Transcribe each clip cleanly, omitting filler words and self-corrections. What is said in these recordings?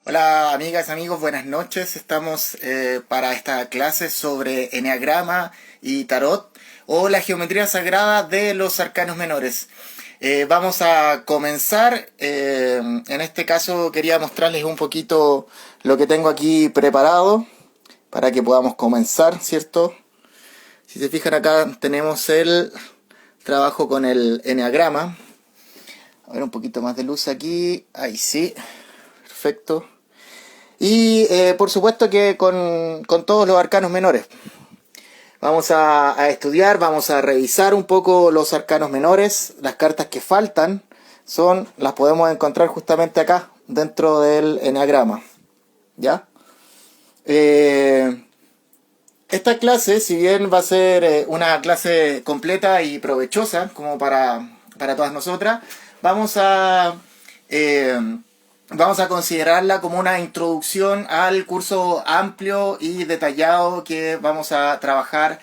Hola amigas, amigos, buenas noches. Estamos para esta clase sobre eneagrama y tarot o la geometría sagrada de los arcanos menores. Vamos a comenzar. En este caso quería mostrarles un poquito lo que tengo aquí preparado para que podamos comenzar, ¿cierto? Si se fijan acá tenemos el trabajo con el eneagrama. A ver, un poquito más de luz aquí. Ahí sí. Perfecto. Y por supuesto que con todos los arcanos menores. Vamos a estudiar, vamos a revisar un poco los arcanos menores. Las cartas que faltan las podemos encontrar justamente acá, dentro del eneagrama. ¿Ya? Esta clase, si bien va a ser una clase completa y provechosa, como para todas nosotras, vamos a considerarla como una introducción al curso amplio y detallado que vamos a trabajar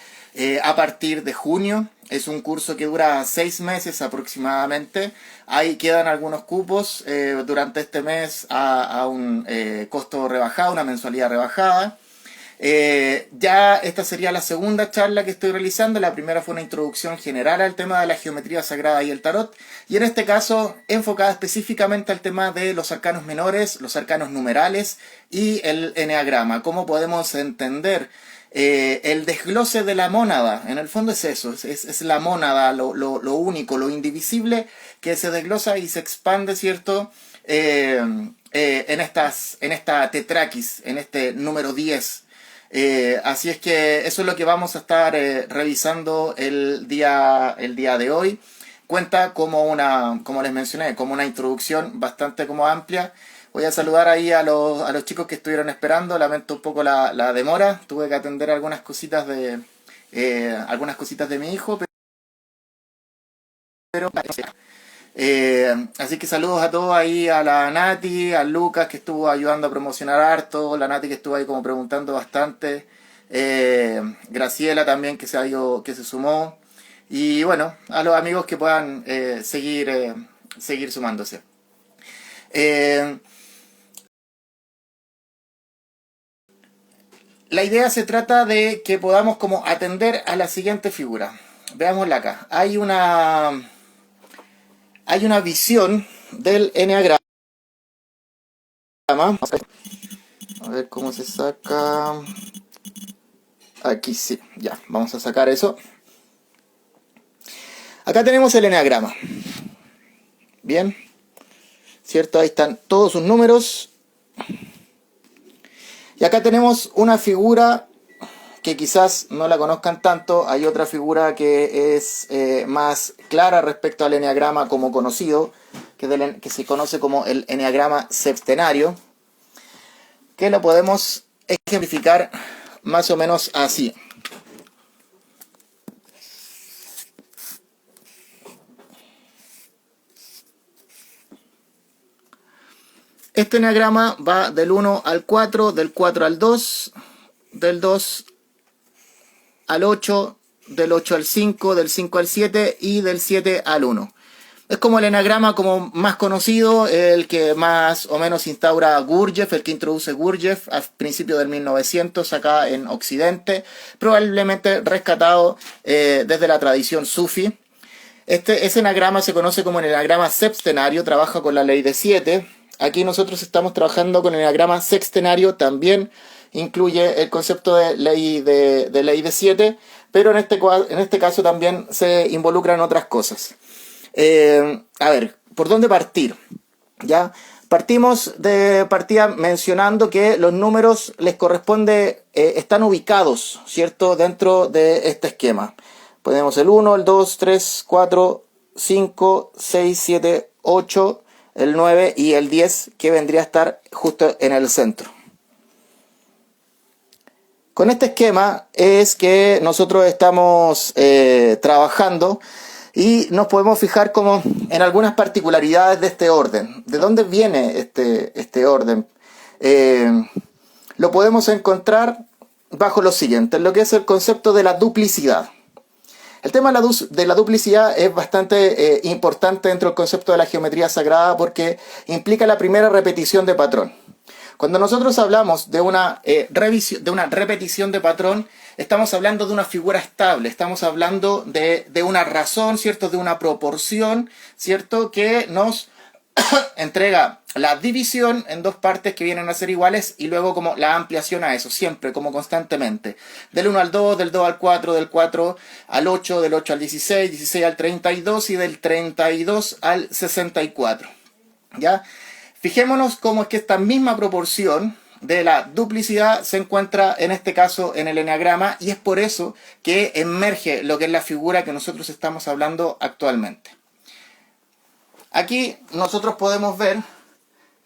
a partir de junio. Es un curso que dura 6 meses aproximadamente. Ahí quedan algunos cupos durante este mes a un costo rebajado, una mensualidad rebajada. Ya esta sería la segunda charla que estoy realizando. La primera fue una introducción general al tema de la geometría sagrada y el tarot, y en este caso enfocada específicamente al tema de los arcanos menores, los arcanos numerales y el eneagrama. Cómo podemos entender el desglose de la mónada. En el fondo es eso, es la mónada, lo único, lo indivisible, que se desglosa y se expande, ¿cierto? En esta tetraquis, en este número 10. Así es que eso es lo que vamos a estar revisando el día de hoy. Cuenta como les mencioné, como una introducción bastante como amplia. Voy a saludar ahí a los chicos que estuvieron esperando. Lamento un poco la demora. Tuve que atender algunas cositas de mi hijo, pero así que saludos a todos ahí, a la Nati, a Lucas que estuvo ayudando a promocionar harto, la Nati que estuvo ahí como preguntando bastante, Graciela también que se sumó, y bueno, a los amigos que puedan seguir sumándose. La idea se trata de que podamos como atender a la siguiente figura. Veámosla acá. Hay una visión del eneagrama. A ver cómo se saca. Aquí sí, ya, vamos a sacar eso. Acá tenemos el eneagrama. Bien, ¿cierto? Ahí están todos sus números. Y acá tenemos una figura que quizás no la conozcan tanto. Hay otra figura que es más clara respecto al eneagrama como conocido, que se conoce como el eneagrama septenario, que lo podemos ejemplificar más o menos así. Este eneagrama va del 1 al 4, del 4 al 2, del 2 al 8, del 8 al 5, del 5 al 7 y del 7 al 1. Es como el eneagrama como más conocido, el que más o menos instaura Gurdjieff, el que introduce Gurdjieff a principios del 1900 acá en Occidente, probablemente rescatado desde la tradición sufi. Ese enagrama se conoce como el enagrama septenario, trabaja con la ley de 7. Aquí nosotros estamos trabajando con el enagrama sextenario, también incluye el concepto de ley de 7, pero en este caso también se involucran otras cosas. A ver, ¿por dónde partir? ¿Ya? Partimos de partida mencionando que los números les corresponde, están ubicados, ¿cierto?, dentro de este esquema. Ponemos el 1, el 2, 3, 4, 5, 6, 7, 8, el 9 y el 10, que vendría a estar justo en el centro. Con este esquema es que nosotros estamos trabajando y nos podemos fijar como en algunas particularidades de este orden. ¿De dónde viene este orden? Lo podemos encontrar bajo lo siguiente, en lo que es el concepto de la duplicidad. El tema de la duplicidad es bastante importante dentro del concepto de la geometría sagrada porque implica la primera repetición de patrón. Cuando nosotros hablamos de una revisión, de una repetición de patrón, estamos hablando de una figura estable, estamos hablando de una razón, ¿cierto? De una proporción, ¿cierto? Que nos entrega la división en dos partes que vienen a ser iguales y luego como la ampliación a eso, siempre, como constantemente. Del 1 al 2, del 2 al 4, del 4 al 8, del 8 al 16, 16 al 32 y del 32 al 64. ¿Ya? Fijémonos cómo es que esta misma proporción de la duplicidad se encuentra en este caso en el eneagrama y es por eso que emerge lo que es la figura que nosotros estamos hablando actualmente. Aquí nosotros podemos ver,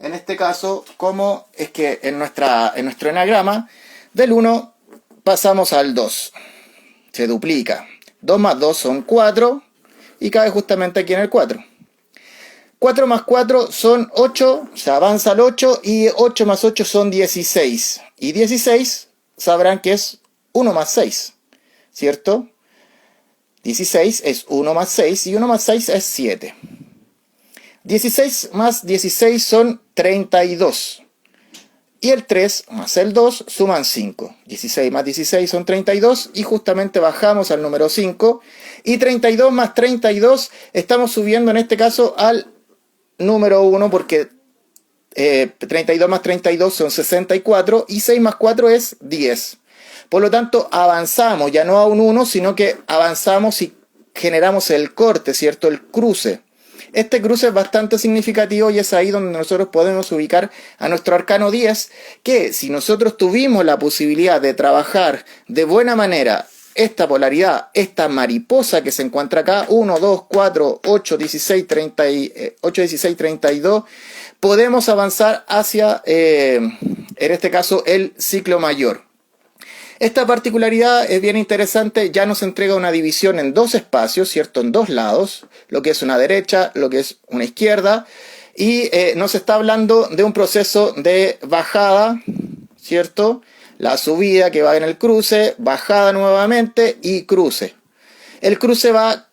en este caso, cómo es que en nuestro eneagrama, del 1 pasamos al 2. Se duplica. 2 más 2 son 4 y cae justamente aquí en el 4. 4 más 4 son 8, se avanza al 8 y 8 más 8 son 16. Y 16 sabrán que es 1 más 6, ¿cierto? 16 es 1 más 6 y 1 más 6 es 7. 16 más 16 son 32. Y el 3 más el 2 suman 5. 16 más 16 son 32 y justamente bajamos al número 5. Y 32 más 32 estamos subiendo en este caso al número 1 porque 32 más 32 son 64 y 6 más 4 es 10. Por lo tanto, avanzamos ya no a un 1, sino que avanzamos y generamos el corte, ¿cierto? El cruce. Este cruce es bastante significativo y es ahí donde nosotros podemos ubicar a nuestro arcano 10, que si nosotros tuvimos la posibilidad de trabajar de buena manera esta polaridad, esta mariposa que se encuentra acá, 1, 2, 4, 8, 16, 32, podemos avanzar hacia, en este caso, el ciclo mayor. Esta particularidad es bien interesante, ya nos entrega una división en dos espacios, ¿cierto? En dos lados, lo que es una derecha, lo que es una izquierda, y nos está hablando de un proceso de bajada, ¿cierto? La subida que va en el cruce, bajada nuevamente y cruce. El cruce va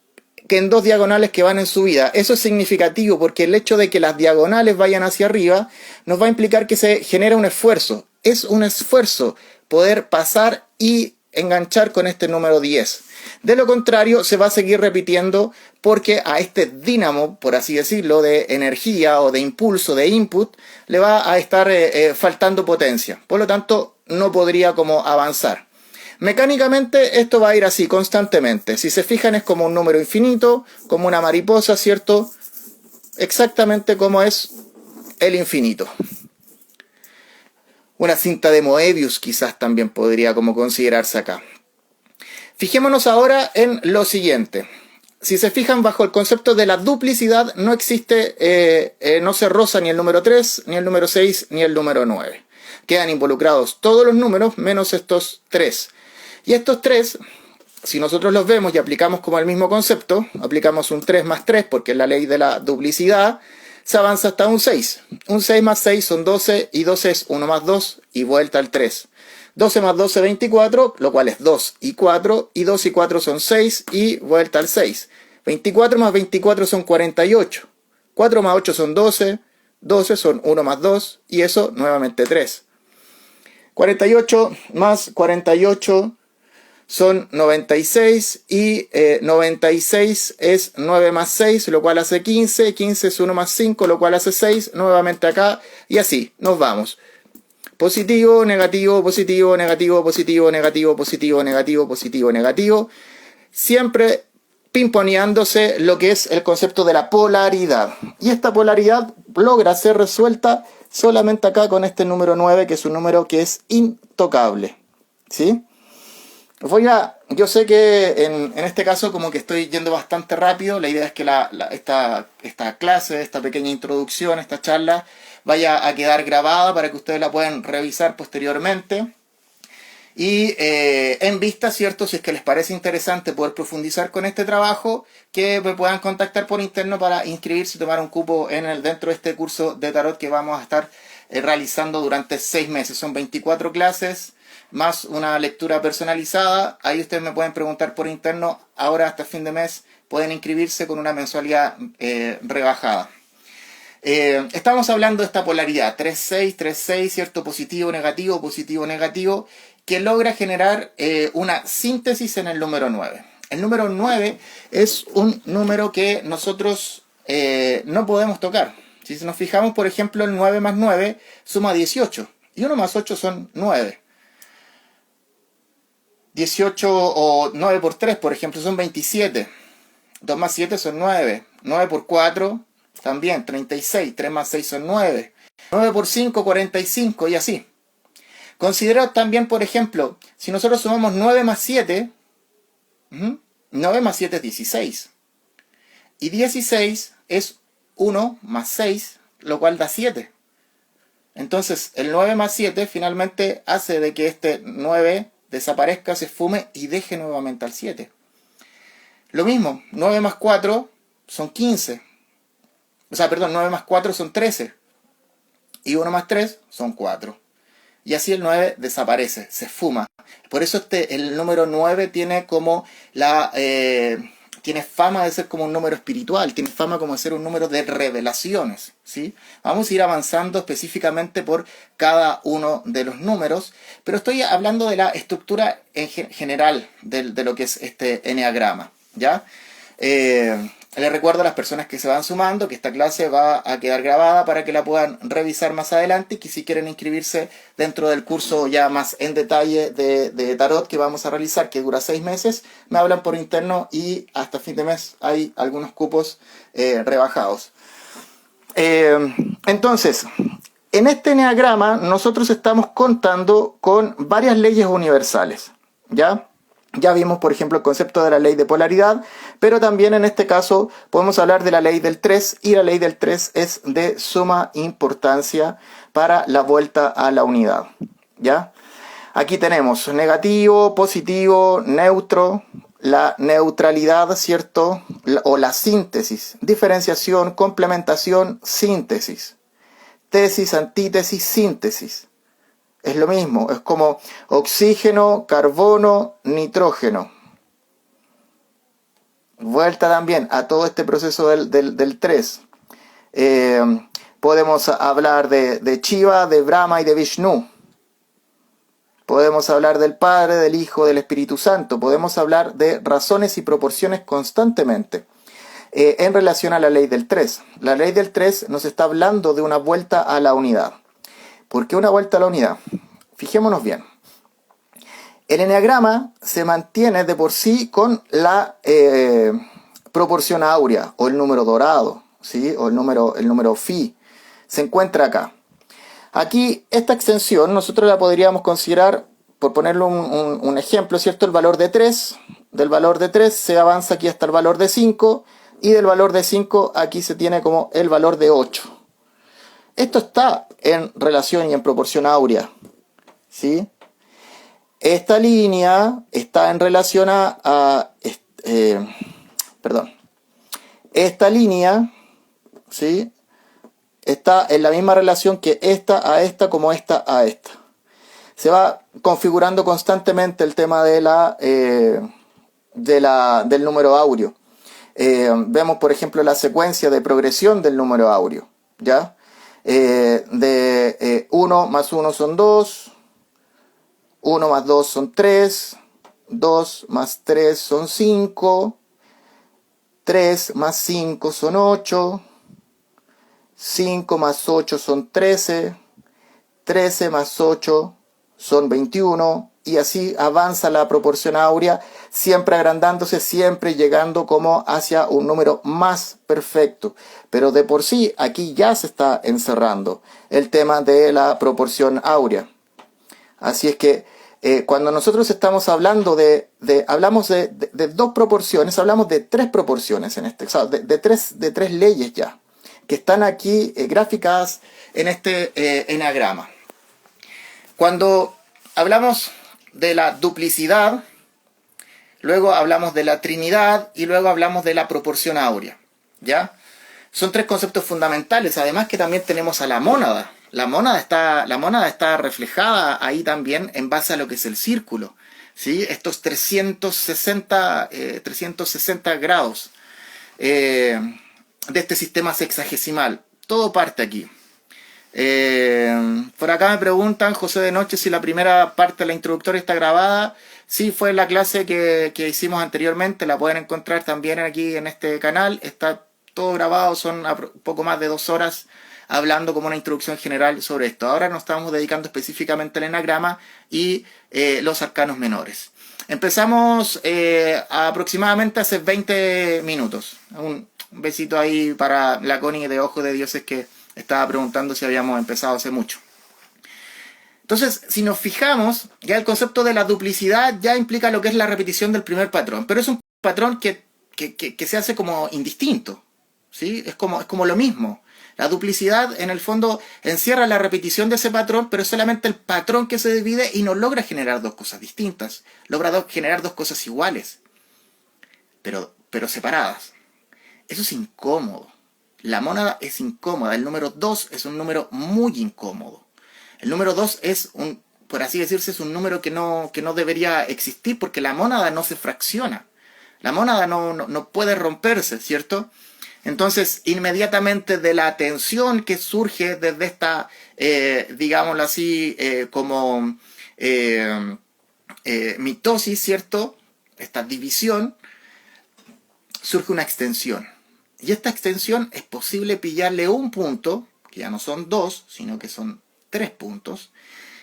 que en dos diagonales que van en subida. Eso es significativo porque el hecho de que las diagonales vayan hacia arriba nos va a implicar que se genera un esfuerzo. Es un esfuerzo poder pasar y enganchar con este número 10. De lo contrario, se va a seguir repitiendo porque a este dínamo, por así decirlo, de energía o de impulso, de input, le va a estar faltando potencia. Por lo tanto, no podría como avanzar. Mecánicamente esto va a ir así constantemente. Si se fijan es como un número infinito, como una mariposa, ¿cierto? Exactamente como es el infinito. Una cinta de Moebius quizás también podría como considerarse acá. Fijémonos ahora en lo siguiente. Si se fijan bajo el concepto de la duplicidad no existe, no se roza ni el número 3, ni el número 6, ni el número 9. Quedan involucrados todos los números menos estos 3. Y estos 3, si nosotros los vemos y aplicamos como el mismo concepto, aplicamos un 3 más 3 porque es la ley de la duplicidad, se avanza hasta un 6. Un 6 más 6 son 12 y 12 es 1 más 2 y vuelta al 3. 12 más 12 24, lo cual es 2 y 4, y 2 y 4 son 6 y vuelta al 6. 24 más 24 son 48. 4 más 8 son 12, 12 son 1 más 2 y eso nuevamente 3. 48 más 48 son 96 y 96 es 9 más 6, lo cual hace 15. 15 es 1 más 5, lo cual hace 6. Nuevamente acá y así nos vamos. Positivo, negativo, positivo, negativo, positivo, negativo, positivo, negativo, positivo, negativo. Siempre pimponeándose lo que es el concepto de la polaridad. Y esta polaridad logra ser resuelta solamente acá con este número 9, que es un número que es intocable. ¿Sí? Yo sé que en este caso como que estoy yendo bastante rápido. La idea es que esta clase, esta pequeña introducción, esta charla, vaya a quedar grabada para que ustedes la puedan revisar posteriormente. Y en vista, ¿cierto? Si es que les parece interesante poder profundizar con este trabajo, que me puedan contactar por interno para inscribirse y tomar un cupo dentro de este curso de tarot que vamos a estar realizando durante 6 meses. Son 24 clases más una lectura personalizada. Ahí ustedes me pueden preguntar por interno. Ahora hasta fin de mes pueden inscribirse con una mensualidad rebajada. Estamos hablando de esta polaridad, 3-6, 3-6, ¿cierto? Positivo, negativo, que logra generar una síntesis en el número 9. El número 9 es un número que nosotros no podemos tocar. Si nos fijamos, por ejemplo, el 9 más 9 suma 18. Y 1 más 8 son 9. 18 o 9 por 3, por ejemplo, son 27. 2 más 7 son 9. 9 por 4 también, 36. 3 más 6 son 9. 9 por 5, 45 y así. Considerad también, por ejemplo, si nosotros sumamos 9 más 7, 9 más 7 es 16. Y 16 es 1 más 6, lo cual da 7. Entonces, el 9 más 7 finalmente hace de que este 9 desaparezca, se esfume y deje nuevamente al 7. Lo mismo, 9 más 4 son 15. O sea, perdón, 9 más 4 son 13. Y 1 más 3 son 4. Y así el 9 desaparece, se esfuma. Por eso el número 9 tiene como tiene fama de ser como un número espiritual, tiene fama como de ser un número de revelaciones, ¿sí? Vamos a ir avanzando específicamente por cada uno de los números, pero estoy hablando de la estructura en general de lo que es este eneagrama, ¿ya? Les recuerdo a las personas que se van sumando que esta clase va a quedar grabada para que la puedan revisar más adelante y que si quieren inscribirse dentro del curso ya más en detalle de tarot que vamos a realizar, que dura 6 meses, me hablan por interno y hasta fin de mes hay algunos cupos rebajados. Entonces, en este eneagrama nosotros estamos contando con varias leyes universales, ¿ya? Ya vimos, por ejemplo, el concepto de la ley de polaridad, pero también en este caso podemos hablar de la ley del 3, y la ley del 3 es de suma importancia para la vuelta a la unidad, ¿ya? Aquí tenemos negativo, positivo, neutro, la neutralidad, ¿cierto? O la síntesis, diferenciación, complementación, síntesis, tesis, antítesis, síntesis. Es lo mismo, es como oxígeno, carbono, nitrógeno. Vuelta también a todo este proceso del 3. Podemos hablar de Shiva, de Brahma y de Vishnu. Podemos hablar del Padre, del Hijo, del Espíritu Santo. Podemos hablar de razones y proporciones constantemente. En relación a la ley del 3. La ley del 3 nos está hablando de una vuelta a la unidad. ¿Por qué una vuelta a la unidad? Fijémonos bien. El eneagrama se mantiene de por sí con la proporción áurea o el número dorado, ¿sí? O el número phi. Se encuentra acá. Aquí esta extensión nosotros la podríamos considerar, por ponerle un ejemplo, ¿cierto? El valor de 3. Del valor de 3 se avanza aquí hasta el valor de 5. Y del valor de 5 aquí se tiene como el valor de 8. Esto está en relación y en proporción áurea, ¿sí? Esta línea está en relación esta línea, ¿sí? Está en la misma relación que esta a esta como esta a esta. Se va configurando constantemente el tema del número áureo. Vemos, por ejemplo, la secuencia de progresión del número áureo, ¿ya? 1 más 1 son 2, 1 más 2 son 3, 2 más 3 son 5, 3 más 5 son 8, 5 más 8 son 13, 13 más 8 son 21, y así avanza la proporción áurea, siempre agrandándose, siempre llegando como hacia un número más perfecto. Pero de por sí, aquí ya se está encerrando el tema de la proporción áurea. Así es que cuando nosotros estamos hablando hablamos de dos proporciones, hablamos de tres proporciones en este, o sea, de tres leyes ya, que están aquí graficadas en este eneagrama. Cuando hablamos de la duplicidad, luego hablamos de la trinidad y luego hablamos de la proporción áurea, ¿ya? Son tres conceptos fundamentales, además que también tenemos a la mónada. La mónada está reflejada ahí también en base a lo que es el círculo, ¿sí? Estos 360 grados de este sistema sexagesimal. todo parte aquí. Por acá me preguntan, José de Noche, si la primera parte de la introductoria está grabada. Sí, fue la clase que hicimos anteriormente, la pueden encontrar también aquí en este canal. Está todo grabado, son un poco más de 2 horas hablando como una introducción general sobre esto. Ahora nos estamos dedicando específicamente al enagrama y los arcanos menores. Empezamos aproximadamente hace 20 minutos. Un besito ahí para la Connie de Ojo de Dioses que estaba preguntando si habíamos empezado hace mucho. Entonces, si nos fijamos, ya el concepto de la duplicidad ya implica lo que es la repetición del primer patrón, pero es un patrón que se hace como indistinto, ¿sí? Es como lo mismo. La duplicidad, en el fondo, encierra la repetición de ese patrón, pero es solamente el patrón que se divide y no logra generar dos cosas distintas. Logra generar dos cosas iguales, pero separadas. Eso es incómodo. La mónada es incómoda. El número 2 es un número muy incómodo. El número 2 es por así decirse, es un número que no debería existir porque la mónada no se fracciona. La mónada no puede romperse, ¿cierto? Entonces, inmediatamente de la tensión que surge desde esta, digámoslo así, como mitosis, ¿cierto? Esta división, surge una extensión. Y esta extensión es posible pillarle un punto, que ya no son 2, sino que son 3 puntos.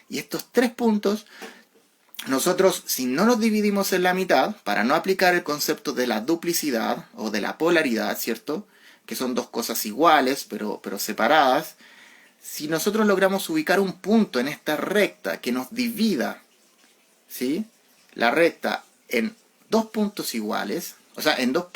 Y estos 3 puntos, nosotros, si no los dividimos en la mitad, para no aplicar el concepto de la duplicidad o de la polaridad, ¿cierto? Que son dos cosas iguales, pero separadas. Si nosotros logramos ubicar un punto en esta recta que nos divida, ¿sí? La recta en 2 puntos iguales, o sea, en dos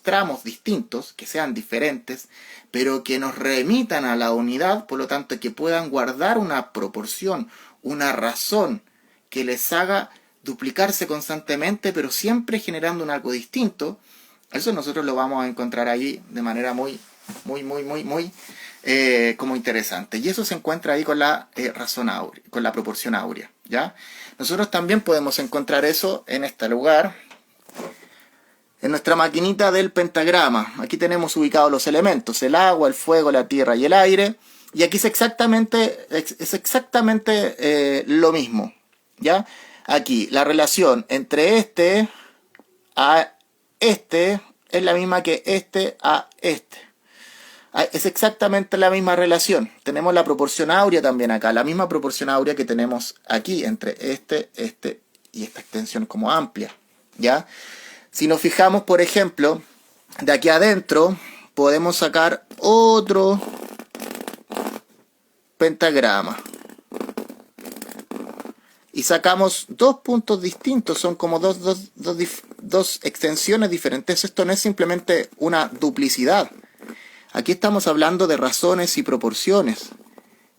tramos distintos, que sean diferentes, pero que nos remitan a la unidad, por lo tanto, que puedan guardar una proporción, una razón que les haga duplicarse constantemente, pero siempre generando un algo distinto. Eso nosotros lo vamos a encontrar ahí de manera muy como interesante. Y eso se encuentra ahí con la razón áurea, con la proporción áurea, ¿ya? Nosotros también podemos encontrar eso en este lugar, en nuestra maquinita del pentagrama. Aquí tenemos ubicados los elementos: el agua, el fuego, la tierra y el aire. Y aquí es exactamente lo mismo, ¿ya? Aquí la relación entre este a este es la misma que este a este. Es exactamente la misma relación. Tenemos la proporción áurea también acá, la misma proporción áurea que tenemos aquí entre este y esta extensión como amplia, ¿ya? Si nos fijamos, por ejemplo, de aquí adentro podemos sacar otro pentagrama. Y sacamos 2 puntos distintos, son como dos extensiones diferentes. Esto no es simplemente una duplicidad. Aquí estamos hablando de razones y proporciones.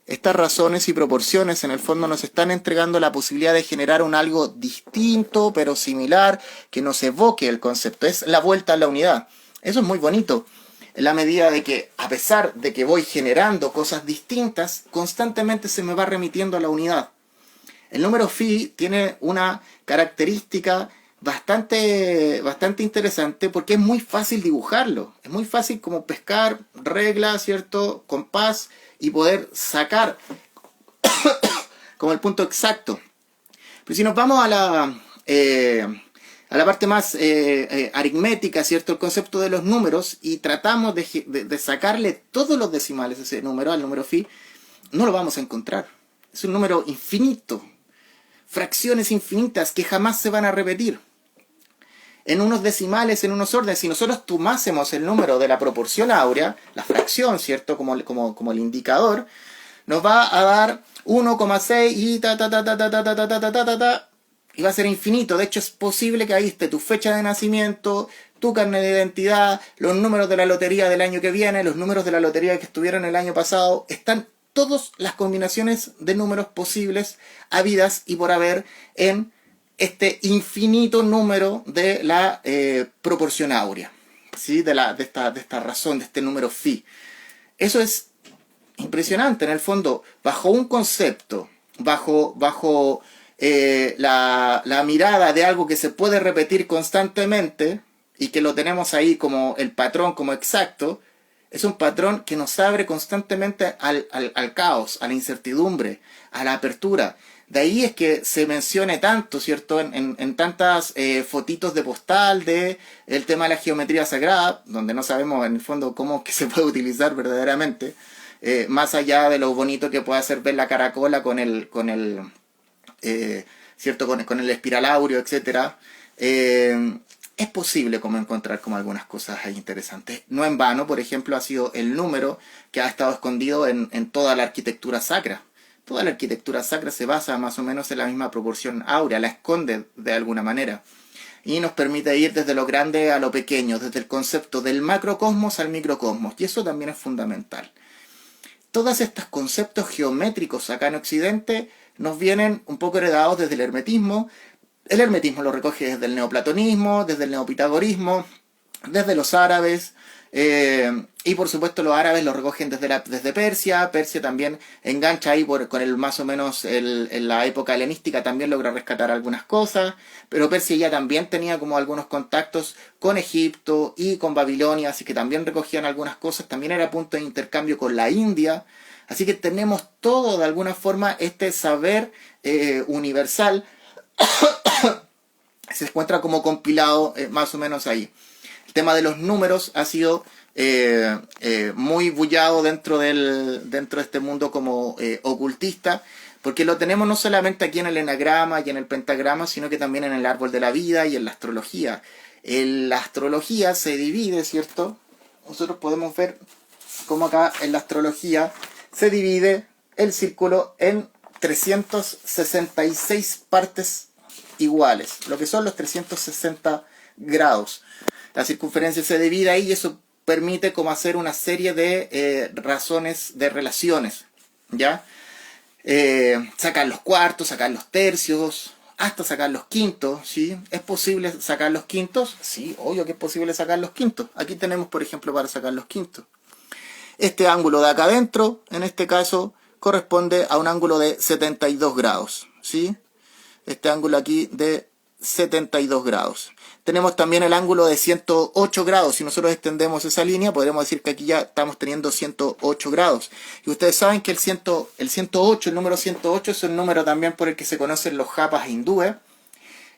Estas razones y proporciones en el fondo nos están entregando la posibilidad de generar un algo distinto pero similar que nos evoque el concepto. Es la vuelta a la unidad. Eso es muy bonito, en la medida de que a pesar de que voy generando cosas distintas, constantemente se me va remitiendo a la unidad. El número phi tiene una característica bastante interesante porque es muy fácil dibujarlo. Es muy fácil como pescar reglas, ¿cierto? Compás y poder sacar como el punto exacto. Pero si nos vamos a la parte más aritmética, ¿cierto? El concepto de los números y tratamos de sacarle todos los decimales a ese número, al número phi, no lo vamos a encontrar. Es un número infinito. Fracciones infinitas que jamás se van a repetir. En unos decimales, en unos órdenes, si nosotros tomásemos el número de la proporción áurea, la fracción, ¿cierto? Como el indicador, nos va a dar 1,6 y y va a ser infinito. De hecho, es posible que ahí esté tu fecha de nacimiento, tu carnet de identidad, los números de la lotería del año que viene, los números de la lotería que estuvieron el año pasado. Están todas las combinaciones de números posibles, habidas y por haber, en este infinito número de la proporción áurea, ¿sí? de esta razón, de este número phi. Eso es impresionante, en el fondo, bajo un concepto, bajo la mirada de algo que se puede repetir constantemente y que lo tenemos ahí como el patrón, como exacto. Es un patrón que nos abre constantemente al caos, a la incertidumbre, a la apertura. De ahí es que se mencione tanto, ¿cierto? En tantas fotitos de postal de el tema de la geometría sagrada, donde no sabemos en el fondo cómo que se puede utilizar verdaderamente, más allá de lo bonito que puede hacer ver la caracola ¿cierto? Con el espiral áureo, etcétera. Es posible como encontrar como algunas cosas ahí interesantes. No en vano, por ejemplo, ha sido el número que ha estado escondido en toda la arquitectura sacra. Toda la arquitectura sacra se basa más o menos en la misma proporción áurea, la esconde de alguna manera. Y nos permite ir desde lo grande a lo pequeño, desde el concepto del macrocosmos al microcosmos. Y eso también es fundamental. Todos estos conceptos geométricos acá en Occidente nos vienen un poco heredados desde el hermetismo. El hermetismo lo recoge desde el neoplatonismo, desde el neopitagorismo, desde los árabes, y por supuesto los árabes lo recogen desde Persia. Persia también engancha ahí con el más o menos en la época helenística, también logra rescatar algunas cosas, pero Persia ya también tenía como algunos contactos con Egipto y con Babilonia, así que también recogían algunas cosas, también era punto de intercambio con la India. Así que tenemos todo de alguna forma este saber universal se encuentra como compilado más o menos ahí. El tema de los números ha sido muy bullado dentro de este mundo como ocultista, porque lo tenemos no solamente aquí en el enagrama y en el pentagrama, sino que también en el árbol de la vida y en la astrología. La astrología se divide, ¿cierto? Nosotros podemos ver cómo acá en la astrología se divide el círculo en 366 partes iguales, lo que son los 360 grados. La circunferencia se divide ahí y eso permite como hacer una serie de razones, de relaciones, ¿ya? Sacar los cuartos, sacar los tercios, hasta sacar los quintos, ¿sí? ¿Es posible sacar los quintos? Sí, obvio que es posible sacar los quintos. Aquí tenemos, por ejemplo, para sacar los quintos. Este ángulo de acá adentro, en este caso, corresponde a un ángulo de 72 grados, ¿sí? Este ángulo aquí de 72 grados. Tenemos también el ángulo de 108 grados. Si nosotros extendemos esa línea, podremos decir que aquí ya estamos teniendo 108 grados. Y ustedes saben que el 108, el número 108 es un número también por el que se conocen los japas hindúes.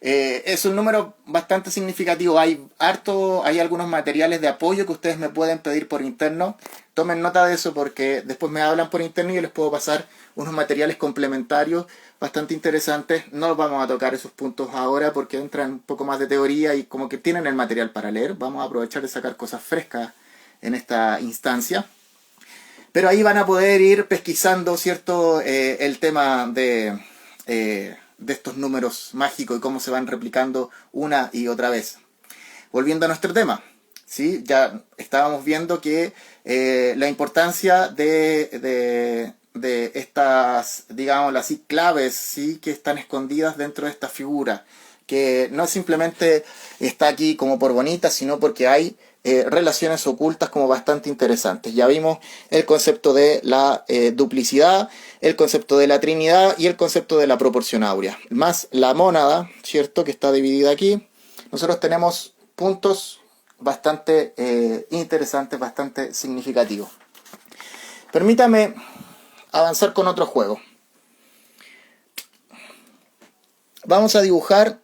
Es un número bastante significativo. Hay algunos materiales de apoyo que ustedes me pueden pedir por interno. Tomen nota de eso porque después me hablan por interno y yo les puedo pasar unos materiales complementarios bastante interesantes. No vamos a tocar esos puntos ahora porque entran un poco más de teoría y como que tienen el material para leer. Vamos a aprovechar de sacar cosas frescas en esta instancia. Pero ahí van a poder ir pesquisando, ¿cierto? El tema de estos números mágicos y cómo se van replicando una y otra vez. Volviendo a nuestro tema, ¿sí? Ya estábamos viendo que la importancia de estas, digámoslo así, claves, ¿sí? Que están escondidas dentro de esta figura, que no simplemente está aquí como por bonita, sino porque hay relaciones ocultas como bastante interesantes. Ya vimos el concepto de la duplicidad, el concepto de la trinidad y el concepto de la proporción áurea, más la mónada, ¿cierto? Que está dividida aquí. Nosotros tenemos puntos bastante interesantes, bastante significativos. Permítame avanzar con otro juego. Vamos a dibujar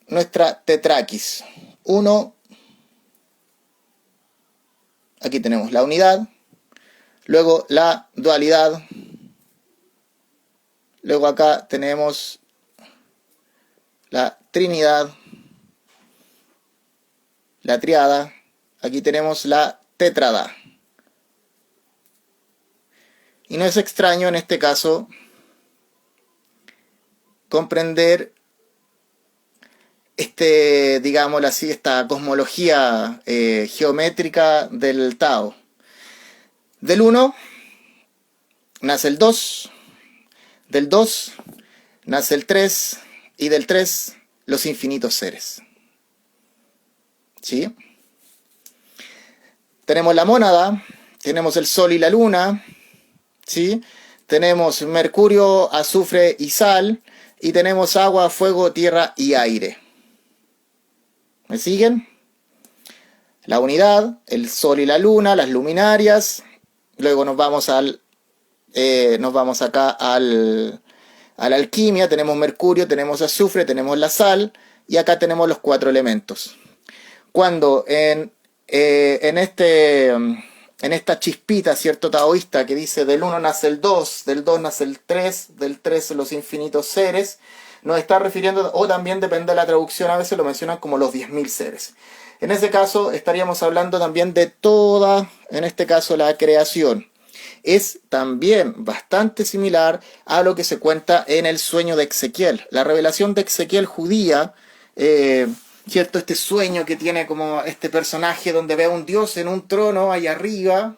nuestra tetraquis. Aquí tenemos la unidad, luego la dualidad, luego acá tenemos la trinidad, la triada, aquí tenemos la tétrada. Y no es extraño en este caso comprender digámoslo así, esta cosmología geométrica del Tao. Del 1 nace el 2, del 2 nace el 3 y del 3 los infinitos seres. ¿Sí? Tenemos la mónada, tenemos el sol y la luna, ¿sí? Tenemos mercurio, azufre y sal, y tenemos agua, fuego, tierra y aire. ¿Me siguen? la unidad, el Sol y la Luna, las luminarias. Luego nos vamos acá a la alquimia, tenemos mercurio, tenemos azufre, tenemos la sal, y acá tenemos los 4 elementos. Cuando en esta chispita, ¿cierto?, taoísta, que dice del 1 nace el 2, del 2 nace el 3, del 3 los infinitos seres, nos está refiriendo, o también depende de la traducción, a veces lo mencionan como los 10.000 seres. En ese caso estaríamos hablando también de toda, en este caso, la creación. Es también bastante similar a lo que se cuenta en el sueño de Ezequiel. La revelación de Ezequiel judía, ¿cierto? Este sueño que tiene como este personaje donde ve a un Dios en un trono allá arriba,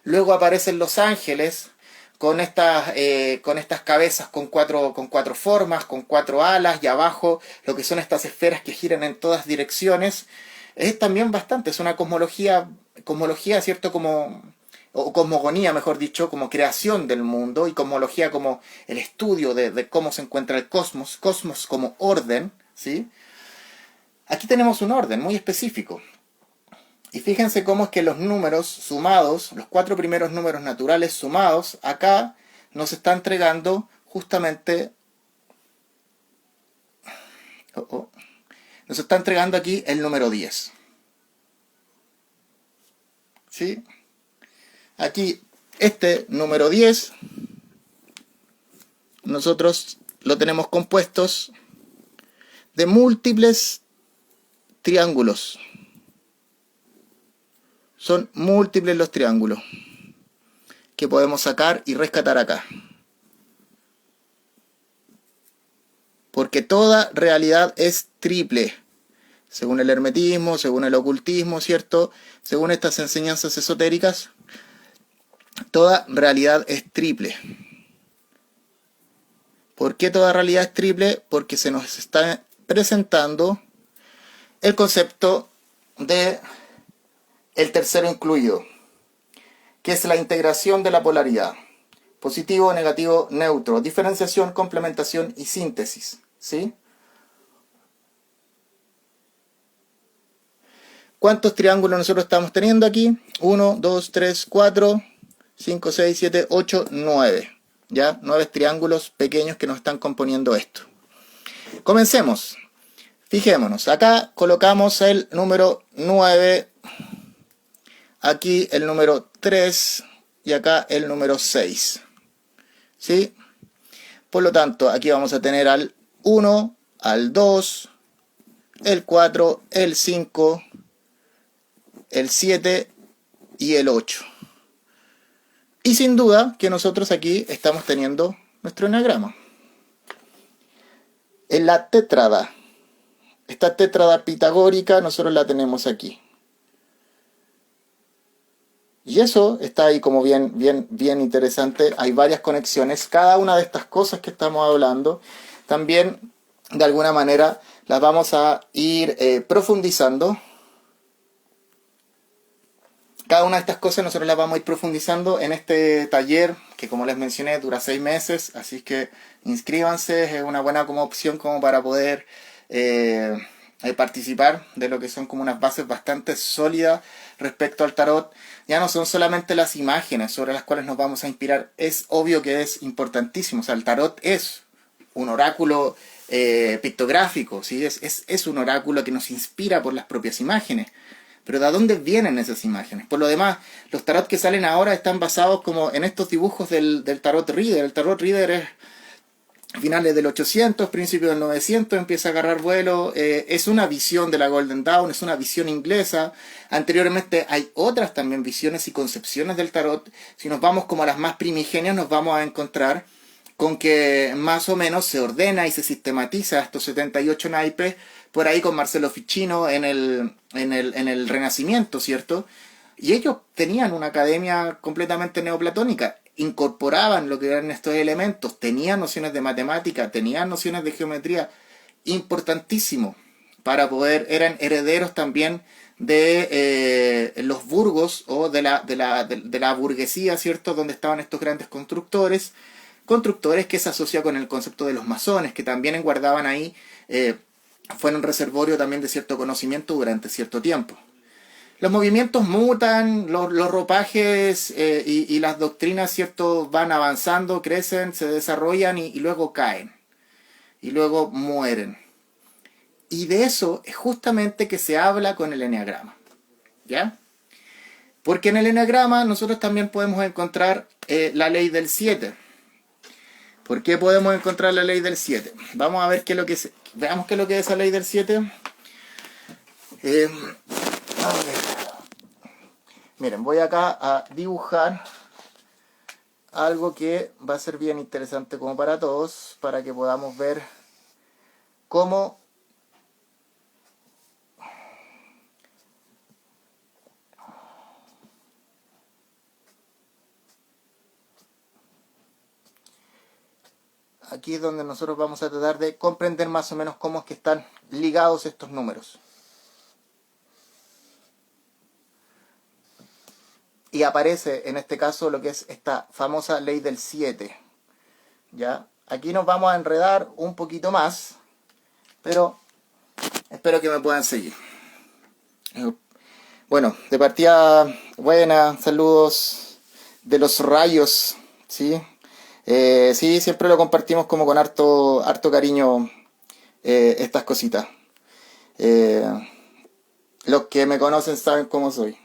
luego aparecen los ángeles con estas cabezas con cuatro formas, con 4 alas, y abajo lo que son estas esferas que giran en todas direcciones. Es también bastante, es una cosmología, ¿cierto? O cosmogonía, mejor dicho, como creación del mundo, y cosmología como el estudio de cómo se encuentra el cosmos como orden, ¿sí? Aquí tenemos un orden muy específico. Y fíjense cómo es que los números sumados, los 4 primeros números naturales sumados, acá nos está entregando justamente... Nos está entregando aquí el número 10. ¿Sí? Aquí, este número 10, nosotros lo tenemos compuestos de múltiples triángulos. Son múltiples los triángulos que podemos sacar y rescatar acá. Porque toda realidad es triple. Según el hermetismo, según el ocultismo, ¿cierto? Según estas enseñanzas esotéricas, toda realidad es triple. ¿Por qué toda realidad es triple? Porque se nos está presentando el concepto de el tercero incluido, que es la integración de la polaridad. Positivo, negativo, neutro. Diferenciación, complementación y síntesis. ¿Sí? ¿Cuántos triángulos nosotros estamos teniendo aquí? 1, 2, 3, 4, 5, 6, 7, 8, 9. ¿Ya? 9 triángulos pequeños que nos están componiendo esto. Comencemos. Fijémonos. Acá colocamos el número 9. Aquí el número 3. Y acá el número 6. ¿Sí? Por lo tanto, aquí vamos a tener al 1, al 2, el 4, el 5, el 7 y el 8. Y sin duda que nosotros aquí estamos teniendo nuestro enagrama. En la tétrada, esta tétrada pitagórica, nosotros la tenemos aquí. Y eso está ahí como bien interesante. Hay varias conexiones. Cada una de estas cosas que estamos hablando, también de alguna manera las vamos a ir profundizando. Cada una de estas cosas nosotros las vamos a ir profundizando en este taller que, como les mencioné, dura 6 meses. Así que inscríbanse, es una buena como opción como para poder participar de lo que son como unas bases bastante sólidas respecto al tarot. Ya no son solamente las imágenes sobre las cuales nos vamos a inspirar. Es obvio que es importantísimo. O sea, el tarot es un oráculo pictográfico, ¿sí? Es un oráculo que nos inspira por las propias imágenes. Pero ¿de dónde vienen esas imágenes? Por lo demás, los tarot que salen ahora están basados como en estos dibujos del tarot reader. El tarot reader es finales del 800, principios del 900, empieza a agarrar vuelo. Es una visión de la Golden Dawn, es una visión inglesa. Anteriormente hay otras también visiones y concepciones del tarot. Si nos vamos como a las más primigenias, nos vamos a encontrar con que más o menos se ordena y se sistematiza estos 78 naipes por ahí con Marcelo Ficino en el Renacimiento, ¿cierto? Y ellos tenían una academia completamente neoplatónica, incorporaban lo que eran estos elementos, tenían nociones de matemática, tenían nociones de geometría, importantísimo para poder, eran herederos también de los burgos o de la burguesía, ¿cierto? Donde estaban estos grandes constructores que se asocia con el concepto de los masones, que también guardaban ahí, fueron un reservorio también de cierto conocimiento durante cierto tiempo. los movimientos mutan, los ropajes y las doctrinas, ¿cierto? Van avanzando, crecen, se desarrollan y luego caen. Y luego mueren. Y de eso es justamente que se habla con el eneagrama. ¿Ya? Porque en el eneagrama nosotros también podemos encontrar la ley del 7. ¿Por qué podemos encontrar la ley del 7? Vamos a ver veamos qué es lo que es esa ley del 7. A ver. Miren, voy acá a dibujar algo que va a ser bien interesante como para todos, para que podamos ver cómo aquí es donde nosotros vamos a tratar de comprender más o menos cómo es que están ligados estos números. Y aparece en este caso lo que es esta famosa ley del 7. ¿Ya? Aquí nos vamos a enredar un poquito más, pero espero que me puedan seguir. Bueno, de partida buena, saludos de los rayos, ¿sí? Sí, siempre lo compartimos como con harto cariño estas cositas. Los que me conocen saben cómo soy.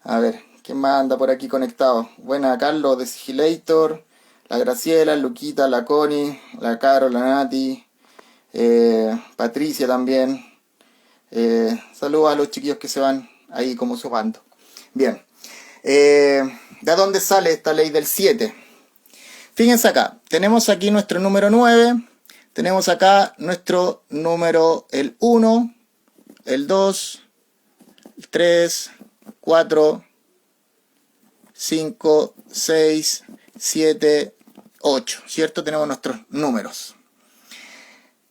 A ver, ¿quién más anda por aquí conectado? Buena, Carlos de Sigilator, la Graciela, Luquita, la Connie, la Caro, la Nati, Patricia también. Saludos a los chiquillos que se van ahí como sumando. Bien, ¿de dónde sale esta ley del 7? Fíjense acá, tenemos aquí nuestro número 9, tenemos acá nuestro número el 1, el 2, el 3, 4, 5, 6, 7, 8, ¿cierto? Tenemos nuestros números.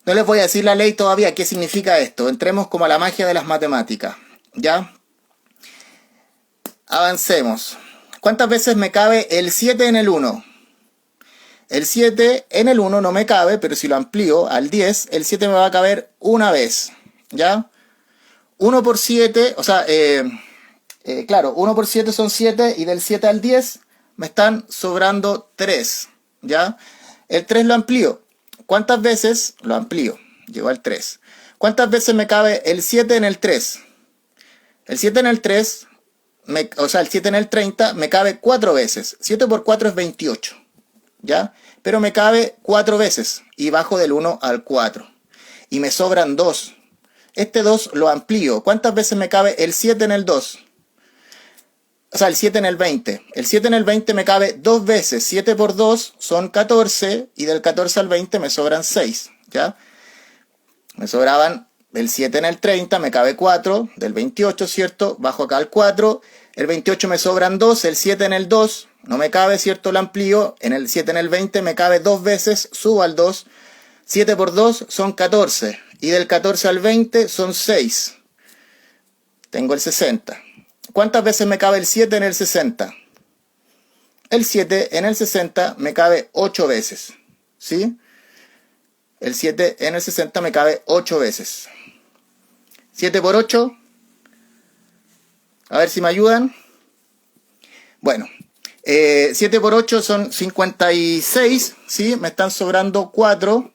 No les voy a decir la ley todavía, ¿qué significa esto? Entremos como a la magia de las matemáticas, ¿ya? Avancemos. ¿Cuántas veces me cabe el 7 en el 1? El 7 en el 1 no me cabe, pero si lo amplío al 10, el 7 me va a caber una vez, ¿ya? 1 por 7, o sea, claro, 1 por 7 son 7 y del 7 al 10 me están sobrando 3, ¿ya? El 3 lo amplío. ¿Cuántas veces lo amplío? Llego al 3. ¿Cuántas veces me cabe el 7 en el 3? El 7 en el 3, o sea, el 7 en el 30 me cabe 4 veces. 7 por 4 es 28, ¿ya? Pero me cabe 4 veces y bajo del 1 al 4. Y me sobran 2. Este 2 lo amplío. ¿Cuántas veces me cabe el 7 en el 2? O sea, el 7 en el 20. El 7 en el 20 me cabe 2 veces. 7 por 2 son 14 y del 14 al 20 me sobran 6, ¿ya? Me sobraban el 7 en el 30, me cabe 4, del 28, ¿cierto? Bajo acá al 4, el 28 me sobran 2, el 7 en el 2 no me cabe, ¿cierto? Lo amplío, en el 7 en el 20 me cabe 2 veces, subo al 2, 7 por 2 son 14 y del 14 al 20 son 6. Tengo el 60. ¿Cuántas veces me cabe el 7 en el 60? El 7 en el 60 me cabe 8 veces, ¿sí? El 7 en el 60 me cabe 8 veces. 7 por 8. A ver si me ayudan. Bueno, 7 por 8 son 56, ¿sí? Me están sobrando 4.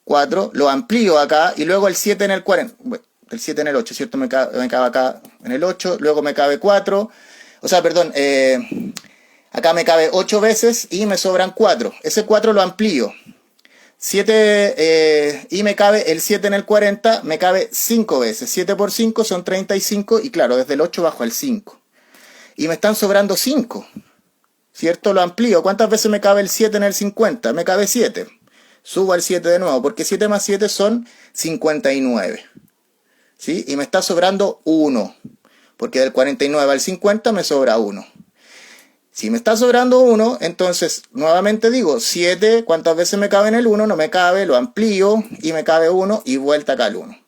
4, lo amplío acá y luego el 7 en el 40. Bueno, el 7 en el 8, ¿cierto? Me cabe acá en el 8, luego me cabe 4. O sea, perdón, acá me cabe 8 veces y me sobran 4. Ese 4 lo amplío. 7 y me cabe el 7 en el 40, me cabe 5 veces. 7 por 5 son 35 y claro, desde el 8 bajo al 5. Y me están sobrando 5, ¿cierto? Lo amplío. ¿Cuántas veces me cabe el 7 en el 50? Me cabe 7. Subo al 7 de nuevo, porque 7 más 7 son 59. ¿Sí? Y me está sobrando 1, porque del 49 al 50 me sobra 1. Si me está sobrando 1, entonces nuevamente digo 7, ¿cuántas veces me cabe en el 1? No me cabe, lo amplío y me cabe 1 y vuelta acá al 1.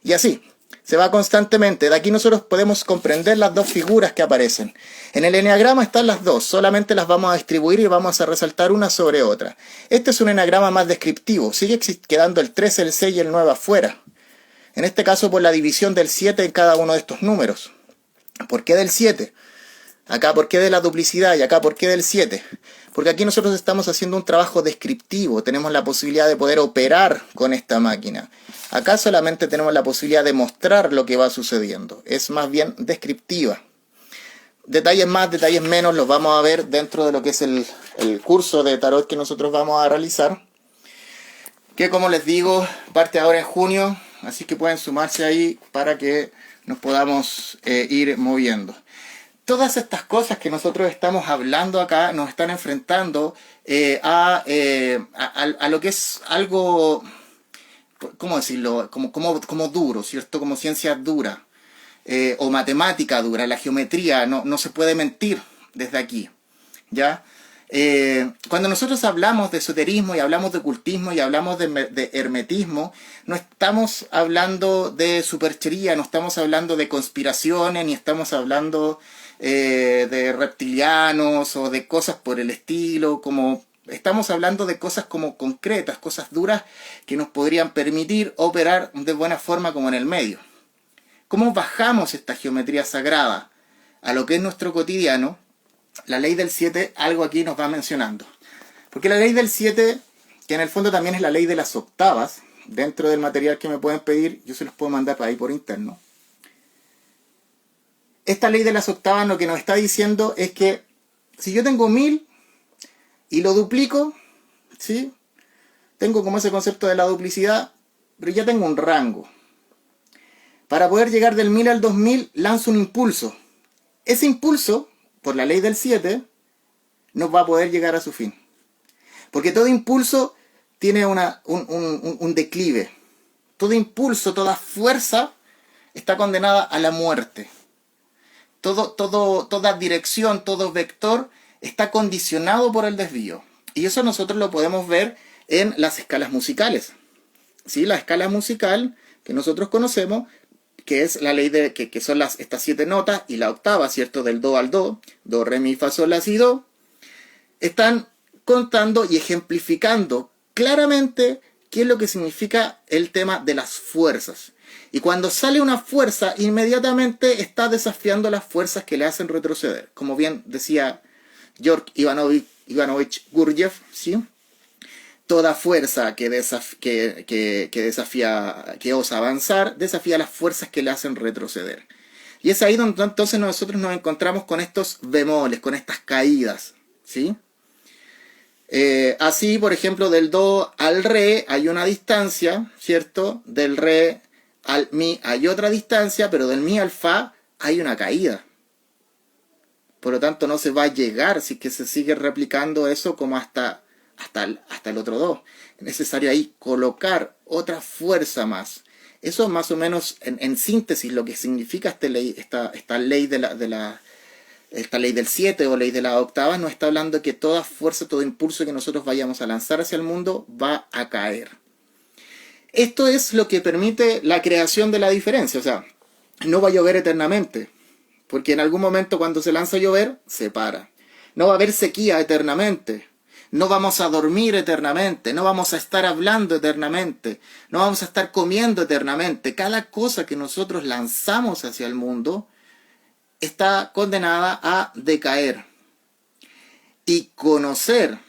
Y así, se va constantemente. De aquí nosotros podemos comprender las dos figuras que aparecen. En el eneagrama están las dos, solamente las vamos a distribuir y vamos a resaltar una sobre otra. Este es un eneagrama más descriptivo, sigue quedando el 3, el 6 y el 9 afuera. En este caso por la división del 7 en cada uno de estos números. ¿Por qué del 7? Acá, ¿por qué de la duplicidad? Y acá, ¿por qué del 7? Porque aquí nosotros estamos haciendo un trabajo descriptivo. Tenemos la posibilidad de poder operar con esta máquina. Acá solamente tenemos la posibilidad de mostrar lo que va sucediendo. Es más bien descriptiva. Detalles más, detalles menos los vamos a ver dentro de lo que es el curso de tarot que nosotros vamos a realizar. Que como les digo, parte ahora en junio. Así que pueden sumarse ahí para que nos podamos ir moviendo. Todas estas cosas que nosotros estamos hablando acá nos están enfrentando a lo que es algo, ¿cómo decirlo? Como duro, ¿cierto? Como ciencia dura o matemática dura. La geometría no se puede mentir desde aquí, ¿ya? Cuando nosotros hablamos de esoterismo y hablamos de ocultismo y hablamos de hermetismo, no estamos hablando de superchería, no estamos hablando de conspiraciones, ni estamos hablando de reptilianos o de cosas por el estilo, como estamos hablando de cosas como concretas, cosas duras que nos podrían permitir operar de buena forma como en el medio. ¿Cómo bajamos esta geometría sagrada a lo que es nuestro cotidiano? La ley del 7 algo aquí nos va mencionando. Porque la ley del 7, que en el fondo también es la ley de las octavas, dentro del material que me pueden pedir, yo se los puedo mandar para ahí por interno. Esta ley de las octavas lo que nos está diciendo es que si yo tengo 1000 y lo duplico, ¿sí? Tengo como ese concepto de la duplicidad, pero ya tengo un rango. Para poder llegar del 1000 al 2000 lanzo un impulso. Ese impulso, por la ley del 7, no va a poder llegar a su fin. Porque todo impulso tiene un declive. Todo impulso, toda fuerza está condenada a la muerte. Toda dirección, todo vector está condicionado por el desvío. Y eso nosotros lo podemos ver en las escalas musicales. ¿Sí? La escala musical que nosotros conocemos, que es la ley de que son estas 7 notas y la octava, ¿cierto? Del do al do, do, re, mi, fa, sol, la, si, do, están contando y ejemplificando claramente qué es lo que significa el tema de las fuerzas. Y cuando sale una fuerza, inmediatamente está desafiando las fuerzas que le hacen retroceder. Como bien decía Georg Ivanovich Gurdjieff, ¿sí? Toda fuerza que desafía, que osa avanzar, desafía las fuerzas que le hacen retroceder. Y es ahí donde entonces nosotros nos encontramos con estos bemoles, con estas caídas, ¿sí? Así, por ejemplo, del do al re hay una distancia, ¿cierto? Del re al mi hay otra distancia, pero del mi al fa hay una caída. Por lo tanto, no se va a llegar si es que se sigue replicando eso como hasta el otro do. Es necesario ahí colocar otra fuerza más. Eso es más o menos en síntesis lo que significa esta ley esta ley del 7 o ley de la octava. Nos está hablando que toda fuerza, todo impulso que nosotros vayamos a lanzar hacia el mundo va a caer. Esto es lo que permite la creación de la diferencia. O sea, no va a llover eternamente, porque en algún momento cuando se lanza a llover, se para. No va a haber sequía eternamente. No vamos a dormir eternamente. No vamos a estar hablando eternamente. No vamos a estar comiendo eternamente. Cada cosa que nosotros lanzamos hacia el mundo está condenada a decaer. Y conocer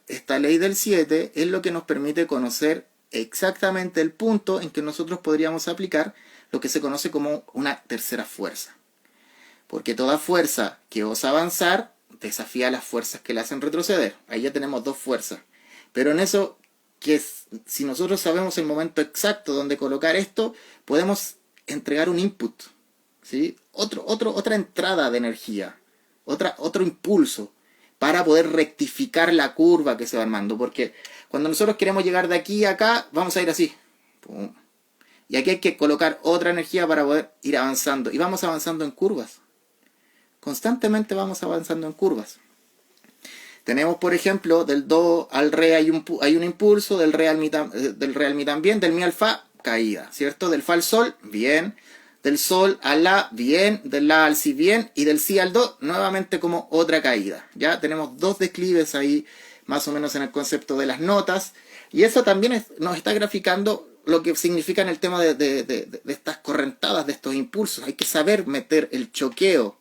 esta ley del 7 es lo que nos permite conocer exactamente el punto en que nosotros podríamos aplicar lo que se conoce como una tercera fuerza. Porque toda fuerza que osa avanzar desafía a las fuerzas que le hacen retroceder. Ahí ya tenemos 2 fuerzas. Pero en eso, si nosotros sabemos el momento exacto donde colocar esto, podemos entregar un input, ¿sí? Otra entrada de energía, otro impulso, para poder rectificar la curva que se va armando. Porque cuando nosotros queremos llegar de aquí a acá, vamos a ir así. ¡Pum! Y aquí hay que colocar otra energía para poder ir avanzando. Y vamos avanzando en curvas. Constantemente vamos avanzando en curvas. Tenemos, por ejemplo, del do al re hay un impulso, del re al mi también, del mi al fa, caída, ¿cierto? Del fa al sol, bien. Del sol al la, bien. Del la al si, bien. Y del si al do, nuevamente como otra caída. Ya tenemos 2 declives ahí, más o menos en el concepto de las notas. Y eso también nos está graficando lo que significa en el tema de estas correntadas, de estos impulsos. Hay que saber meter el choqueo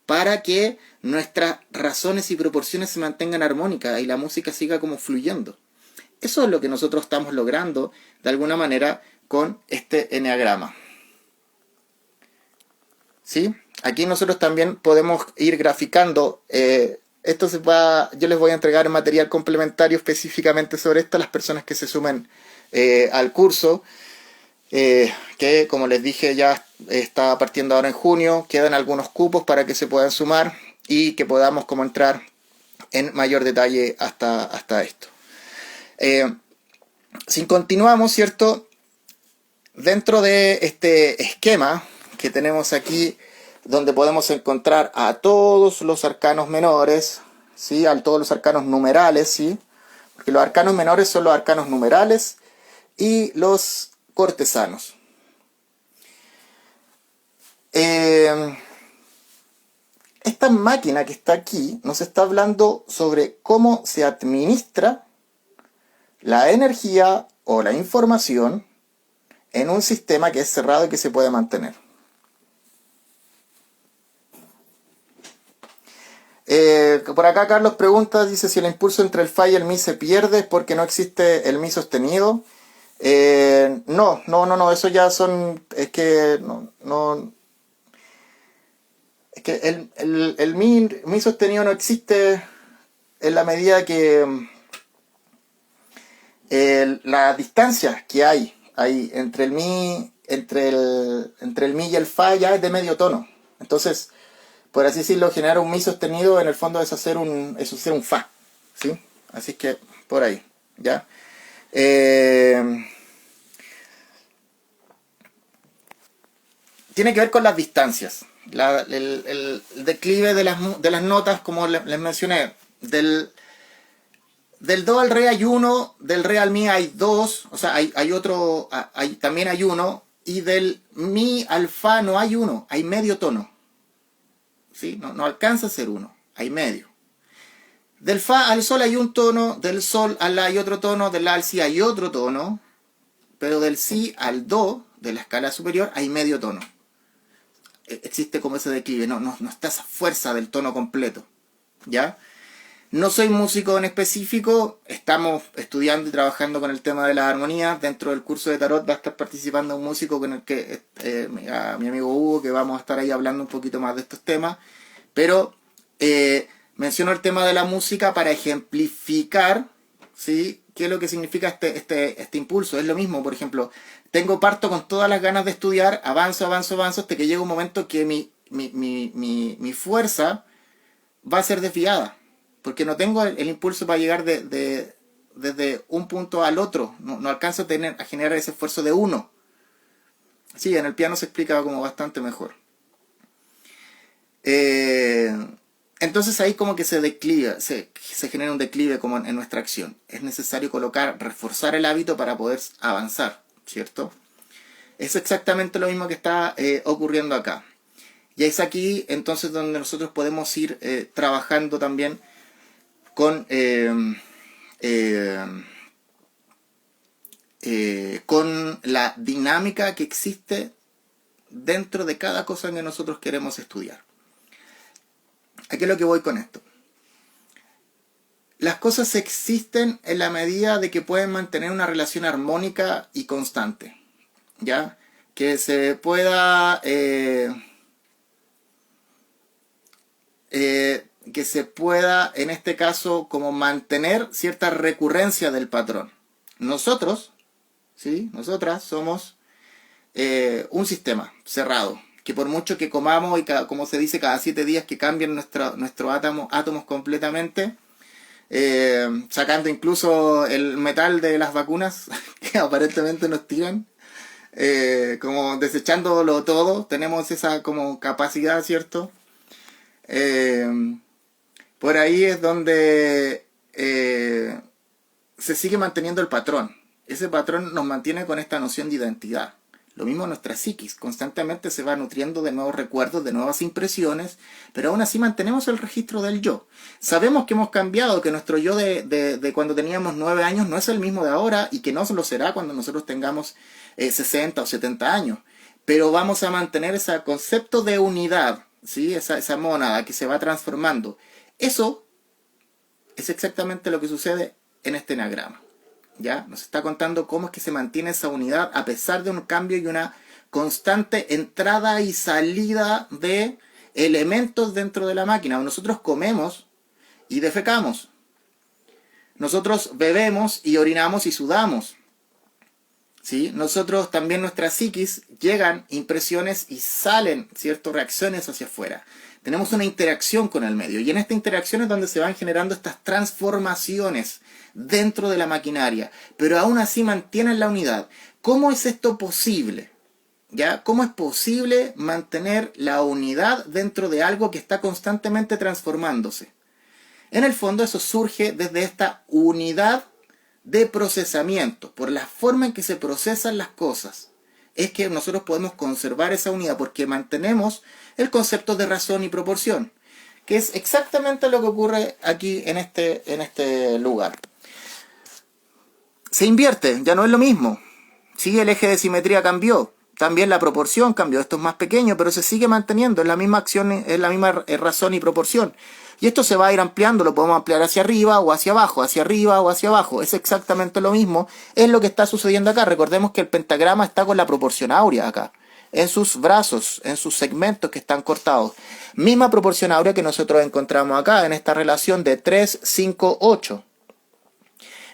para que nuestras razones y proporciones se mantengan armónicas y la música siga como fluyendo. Eso es lo que nosotros estamos logrando de alguna manera con este eneagrama. ¿Sí? Aquí nosotros también podemos ir graficando. Esto yo les voy a entregar material complementario específicamente sobre esto a las personas que se sumen al curso, que como les dije ya está partiendo ahora en junio. Quedan algunos cupos para que se puedan sumar y que podamos como entrar en mayor detalle hasta esto. Si continuamos, ¿cierto? Dentro de este esquema que tenemos aquí, donde podemos encontrar a todos los arcanos menores, ¿sí? A todos los arcanos numerales, ¿sí? Porque los arcanos menores son los arcanos numerales y los cortesanos. Esta máquina que está aquí nos está hablando sobre cómo se administra la energía o la información en un sistema que es cerrado y que se puede mantener. Por acá Carlos pregunta, dice, si el impulso entre el Fa y el Mi se pierde es porque no existe el Mi sostenido. No, eso ya son, es que es que el Mi sostenido no existe en la medida que las distancias que hay entre el Mi y el Fa ya es de medio tono. Entonces, por así decirlo, generar un Mi sostenido en el fondo es hacer un Fa, ¿sí? Así que por ahí, ¿ya? Tiene que ver con las distancias. El declive de las notas, como les mencioné, del Do al Re hay uno, del Re al Mi hay dos, o sea, hay otro, también hay uno, y del Mi al Fa no hay uno, hay medio tono. ¿Sí? No alcanza a ser uno, hay medio. Del Fa al Sol hay un tono, del Sol al La hay otro tono, del La al Si hay otro tono, pero del Si al Do, de la escala superior, hay medio tono. Existe como ese declive, no está esa fuerza del tono completo, ¿ya? No soy músico en específico, estamos estudiando y trabajando con el tema de las armonías. Dentro del curso de tarot va a estar participando un músico con el que mi amigo Hugo, que vamos a estar ahí hablando un poquito más de estos temas. Pero menciono el tema de la música para ejemplificar, ¿sí?, qué es lo que significa este impulso. Es lo mismo, por ejemplo, parto con todas las ganas de estudiar, avanzo hasta que llega un momento que mi fuerza va a ser desviada. Porque no tengo el impulso para llegar desde un punto al otro. No alcanzo a generar ese esfuerzo de uno. Sí, en el piano se explica como bastante mejor. Entonces ahí como que se genera un declive como en nuestra acción. Es necesario reforzar el hábito para poder avanzar, ¿cierto? Es exactamente lo mismo que está ocurriendo acá. Y es aquí entonces donde nosotros podemos ir trabajando también con la dinámica que existe dentro de cada cosa que nosotros queremos estudiar. ¿A qué es lo que voy con esto? Las cosas existen en la medida de que pueden mantener una relación armónica y constante, ¿ya? Que se pueda en este caso como mantener cierta recurrencia del patrón. Nosotros, ¿sí?, nosotras somos un sistema cerrado, que por mucho que comamos y como se dice, cada 7 días que cambian nuestros átomos completamente, sacando incluso el metal de las vacunas que aparentemente nos tiran, como desechándolo todo, tenemos esa como capacidad, ¿cierto? Por ahí es donde se sigue manteniendo el patrón. Ese patrón nos mantiene con esta noción de identidad. Lo mismo nuestra psiquis, constantemente se va nutriendo de nuevos recuerdos, de nuevas impresiones, pero aún así mantenemos el registro del yo. Sabemos que hemos cambiado, que nuestro yo de cuando teníamos 9 años no es el mismo de ahora y que no lo será cuando nosotros tengamos 60 o 70 años, pero vamos a mantener ese concepto de unidad, ¿sí? Esa mónada que se va transformando. Eso es exactamente lo que sucede en este enagrama. ¿Ya? Nos está contando cómo es que se mantiene esa unidad a pesar de un cambio y una constante entrada y salida de elementos dentro de la máquina. Nosotros comemos y defecamos. Nosotros bebemos y orinamos y sudamos. ¿Sí? Nosotros también, nuestra psiquis, llegan impresiones y salen ciertas reacciones hacia afuera. Tenemos una interacción con el medio y en esta interacción es donde se van generando estas transformaciones dentro de la maquinaria, pero aún así mantienen la unidad. ¿Cómo es esto posible? ¿Ya? ¿Cómo es posible mantener la unidad dentro de algo que está constantemente transformándose? En el fondo eso surge desde esta unidad de procesamiento, por la forma en que se procesan las cosas. Es que nosotros podemos conservar esa unidad porque mantenemos el concepto de razón y proporción, que es exactamente lo que ocurre aquí en este lugar. Se invierte, ya no es lo mismo. Sí, el eje de simetría cambió, también la proporción cambió, esto es más pequeño, pero se sigue manteniendo, es la misma acción, es la misma razón y proporción. Y esto se va a ir ampliando, lo podemos ampliar hacia arriba o hacia abajo, hacia arriba o hacia abajo. Es exactamente lo mismo, es lo que está sucediendo acá. Recordemos que el pentagrama está con la proporción áurea acá, en sus brazos, en sus segmentos que están cortados. Misma proporción áurea que nosotros encontramos acá, en esta relación de 3, 5, 8.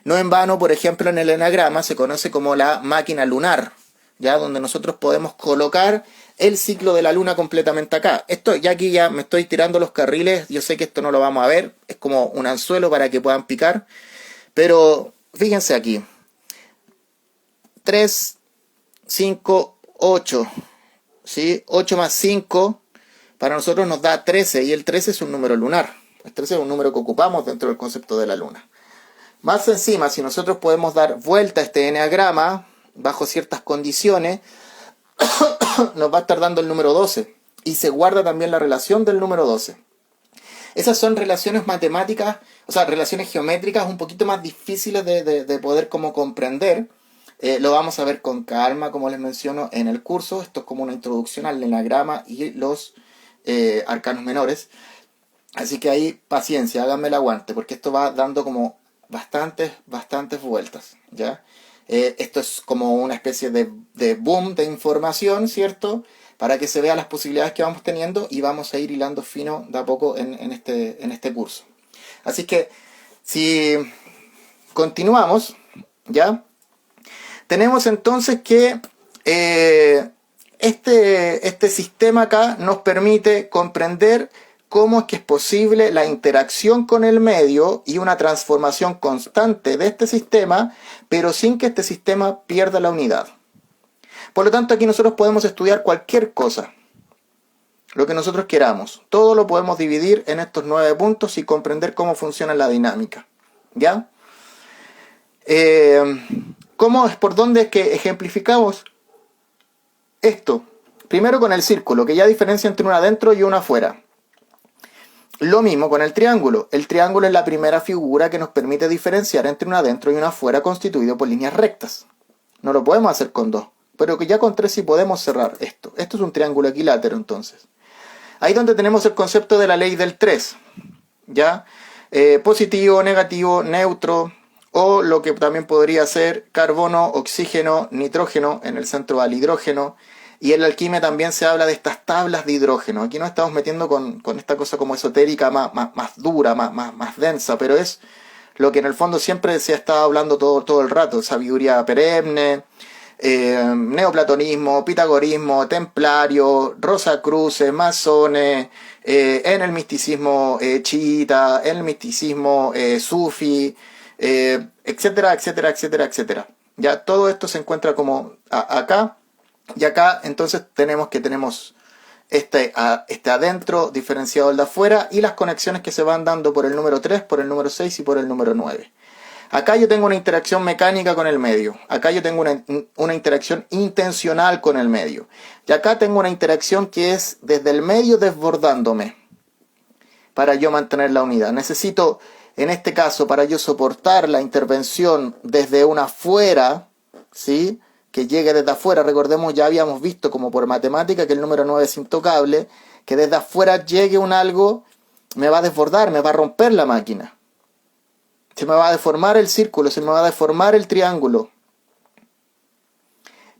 No en vano, por ejemplo, en el enagrama se conoce como la máquina lunar, ¿ya? Donde nosotros podemos colocar el ciclo de la luna completamente acá. Esto ya aquí ya me estoy tirando los carriles, yo sé que esto no lo vamos a ver, es como un anzuelo para que puedan picar, pero fíjense aquí, 3, 5, 8, ¿sí? 8 más 5 para nosotros nos da 13 y el 13 es un número lunar, el 13 es un número que ocupamos dentro del concepto de la luna. Más encima, si nosotros podemos dar vuelta a este eneagrama bajo ciertas condiciones, nos va a estar dando el número 12 y se guarda también la relación del número 12. Esas son relaciones matemáticas, o sea, relaciones geométricas un poquito más difíciles de poder como comprender. Lo vamos a ver con calma, como les menciono, en el curso. Esto es como una introducción al enagrama y los arcanos menores. Así que ahí, paciencia, háganme el aguante, porque esto va dando como bastantes vueltas, ¿ya? Esto es como una especie de boom de información, ¿cierto? Para que se vean las posibilidades que vamos teniendo y vamos a ir hilando fino de a poco en este curso. Así que, si continuamos, ¿ya? Tenemos entonces que este sistema acá nos permite comprender cómo es que es posible la interacción con el medio y una transformación constante de este sistema, pero sin que este sistema pierda la unidad. Por lo tanto, aquí nosotros podemos estudiar cualquier cosa, lo que nosotros queramos. Todo lo podemos dividir en estos 9 puntos y comprender cómo funciona la dinámica, ¿ya? ¿Por dónde es que ejemplificamos esto? Primero con el círculo, que ya diferencia entre uno adentro y uno afuera. Lo mismo con el triángulo. El triángulo es la primera figura que nos permite diferenciar entre un adentro y un afuera constituido por líneas rectas. No lo podemos hacer con 2, pero que ya con 3 sí podemos cerrar esto. Esto es un triángulo equilátero entonces. Ahí donde tenemos el concepto de la ley del 3, ¿ya? Positivo, negativo, neutro, o lo que también podría ser carbono, oxígeno, nitrógeno, en el centro al hidrógeno. Y en la alquimia también se habla de estas tablas de hidrógeno. Aquí nos estamos metiendo con esta cosa como esotérica, más dura, más densa, pero es lo que en el fondo siempre se ha estado hablando todo el rato. Sabiduría perenne, neoplatonismo, pitagorismo, templario, rosacruces, masones, en el misticismo chiita, en el misticismo sufi, etcétera, etcétera, etcétera, etcétera. Ya todo esto se encuentra como acá. Y acá entonces tenemos este adentro diferenciado del de afuera y las conexiones que se van dando por el número 3, por el número 6 y por el número 9. Acá yo tengo una interacción mecánica con el medio. Acá yo tengo una interacción intencional con el medio. Y acá tengo una interacción que es desde el medio desbordándome para yo mantener la unidad. Necesito, en este caso, para yo soportar la intervención desde una afuera, ¿sí? Que llegue desde afuera. Recordemos, ya habíamos visto como por matemática que el número 9 es intocable, que desde afuera llegue un algo, me va a desbordar, me va a romper la máquina. Se me va a deformar el círculo, se me va a deformar el triángulo.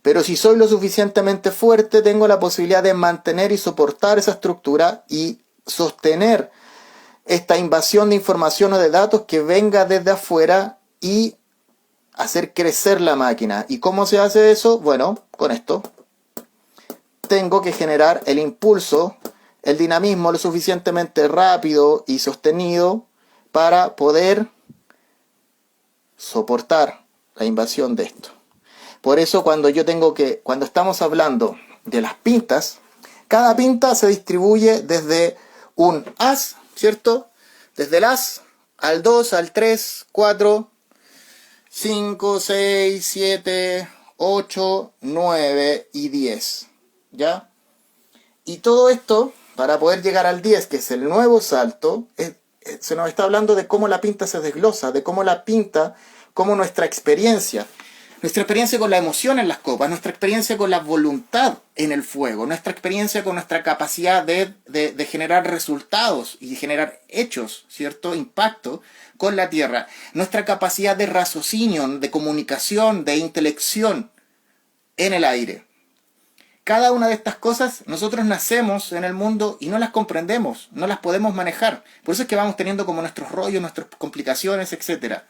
Pero si soy lo suficientemente fuerte, tengo la posibilidad de mantener y soportar esa estructura y sostener esta invasión de información o de datos que venga desde afuera y hacer crecer la máquina. ¿Y cómo se hace eso? Bueno, con esto. Tengo que generar el impulso, el dinamismo lo suficientemente rápido y sostenido para poder soportar la invasión de esto. Por eso cuando estamos hablando de las pintas, cada pinta se distribuye desde un as, ¿cierto? Desde el as al 2, al 3, 4, 5, 6, 7, 8, 9 y 10. ¿Ya? Y todo esto, para poder llegar al 10, que es el nuevo salto, se nos está hablando de cómo la pinta se desglosa, de cómo la pinta, cómo nuestra experiencia con la emoción en las copas, nuestra experiencia con la voluntad en el fuego, nuestra experiencia con nuestra capacidad de generar resultados y de generar hechos, ¿cierto? Impacto con la tierra, nuestra capacidad de raciocinio, de comunicación, de intelección en el aire. Cada una de estas cosas, nosotros nacemos en el mundo y no las comprendemos, no las podemos manejar. Por eso es que vamos teniendo como nuestros rollos, nuestras complicaciones, etc.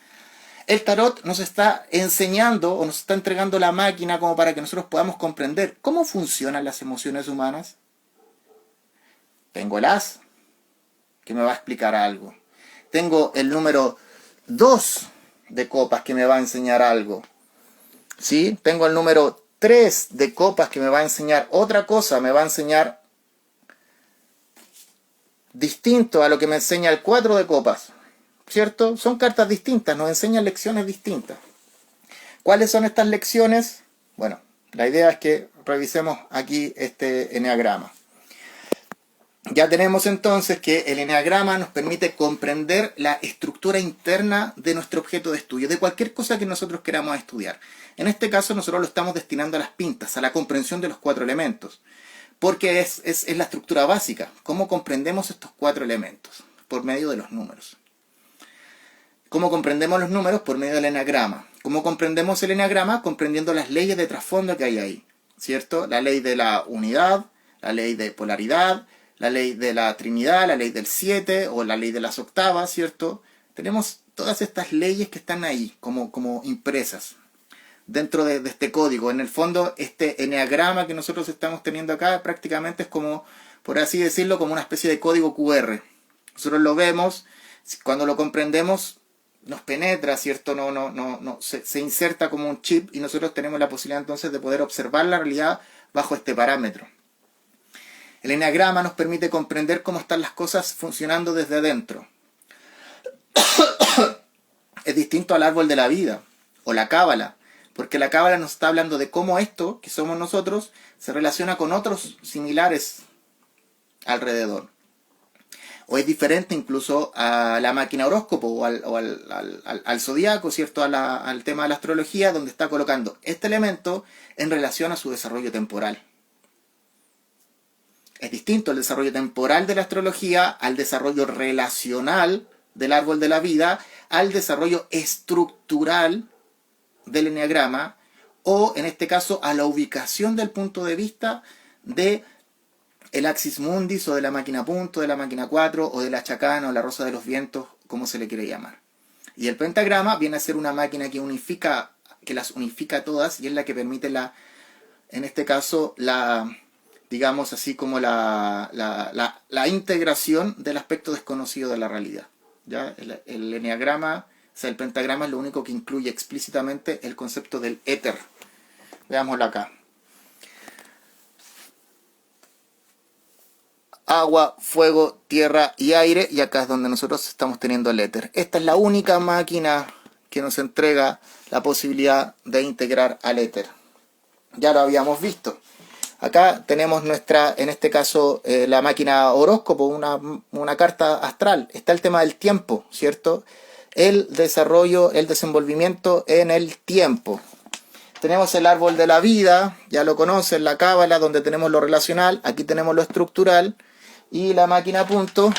El tarot nos está enseñando o nos está entregando la máquina como para que nosotros podamos comprender cómo funcionan las emociones humanas. Tengo el as, que me va a explicar algo. Tengo el número 2 de copas, que me va a enseñar algo. ¿Sí? Tengo el número 3 de copas, que me va a enseñar otra cosa, me va a enseñar distinto a lo que me enseña el 4 de copas. ¿Cierto? Son cartas distintas, nos enseñan lecciones distintas. ¿Cuáles son estas lecciones? Bueno, la idea es que revisemos aquí este eneagrama. Ya tenemos entonces que el eneagrama nos permite comprender la estructura interna de nuestro objeto de estudio, de cualquier cosa que nosotros queramos estudiar. En este caso nosotros lo estamos destinando a las pintas, a la comprensión de los 4 elementos, porque es la estructura básica. ¿Cómo comprendemos estos 4 elementos? Por medio de los números. ¿Cómo comprendemos los números? Por medio del eneagrama. ¿Cómo comprendemos el eneagrama? Comprendiendo las leyes de trasfondo que hay ahí, ¿cierto? La ley de la unidad, la ley de polaridad, la ley de la trinidad, la ley del 7 o la ley de las octavas, ¿cierto? Tenemos todas estas leyes que están ahí como impresas dentro de este código. En el fondo, este eneagrama que nosotros estamos teniendo acá prácticamente es como, por así decirlo, como una especie de código QR. Nosotros lo vemos, cuando lo comprendemos, nos penetra, ¿cierto? Se inserta como un chip y nosotros tenemos la posibilidad entonces de poder observar la realidad bajo este parámetro. El eneagrama nos permite comprender cómo están las cosas funcionando desde adentro. Es distinto al árbol de la vida o la cábala, porque la cábala nos está hablando de cómo esto, que somos nosotros, se relaciona con otros similares alrededor. O es diferente incluso a la máquina horóscopo o al zodiaco, ¿cierto? Al tema de la astrología, donde está colocando este elemento en relación a su desarrollo temporal. Es distinto el desarrollo temporal de la astrología al desarrollo relacional del árbol de la vida, al desarrollo estructural del eneagrama, o en este caso a la ubicación del punto de vista de el axis mundis o de la máquina punto, de la máquina 4 o de la chacana o la rosa de los vientos, como se le quiere llamar. Y el pentagrama viene a ser una máquina que las unifica todas y es la que permite en este caso, digamos así como la integración del aspecto desconocido de la realidad. ¿Ya? El eneagrama, o sea, el pentagrama es lo único que incluye explícitamente el concepto del éter. Veámoslo acá. Agua, fuego, tierra y aire, y acá es donde nosotros estamos teniendo el éter. Esta es la única máquina que nos entrega la posibilidad de integrar al éter. Ya lo habíamos visto. Acá tenemos nuestra, en este caso, la máquina horóscopo, una carta astral. Está el tema del tiempo, ¿cierto? El desarrollo, el desenvolvimiento en el tiempo. Tenemos el árbol de la vida, ya lo conocen, la cábala, donde tenemos lo relacional. Aquí tenemos lo estructural. Y la máquina punto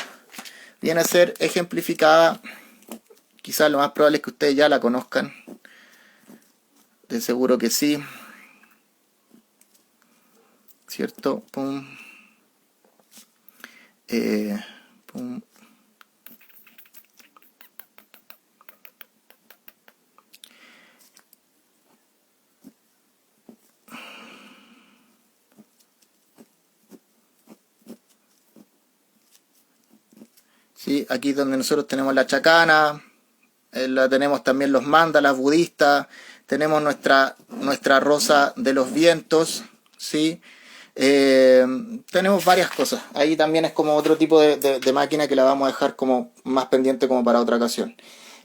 viene a ser ejemplificada. Quizás lo más probable es que ustedes ya la conozcan. De seguro que sí. ¿Cierto? Pum. Pum. ¿Sí? Aquí donde nosotros tenemos la chacana, tenemos también los mandalas budistas, tenemos nuestra rosa de los vientos, ¿sí? Tenemos varias cosas. Ahí también es como otro tipo de máquina que la vamos a dejar como más pendiente como para otra ocasión.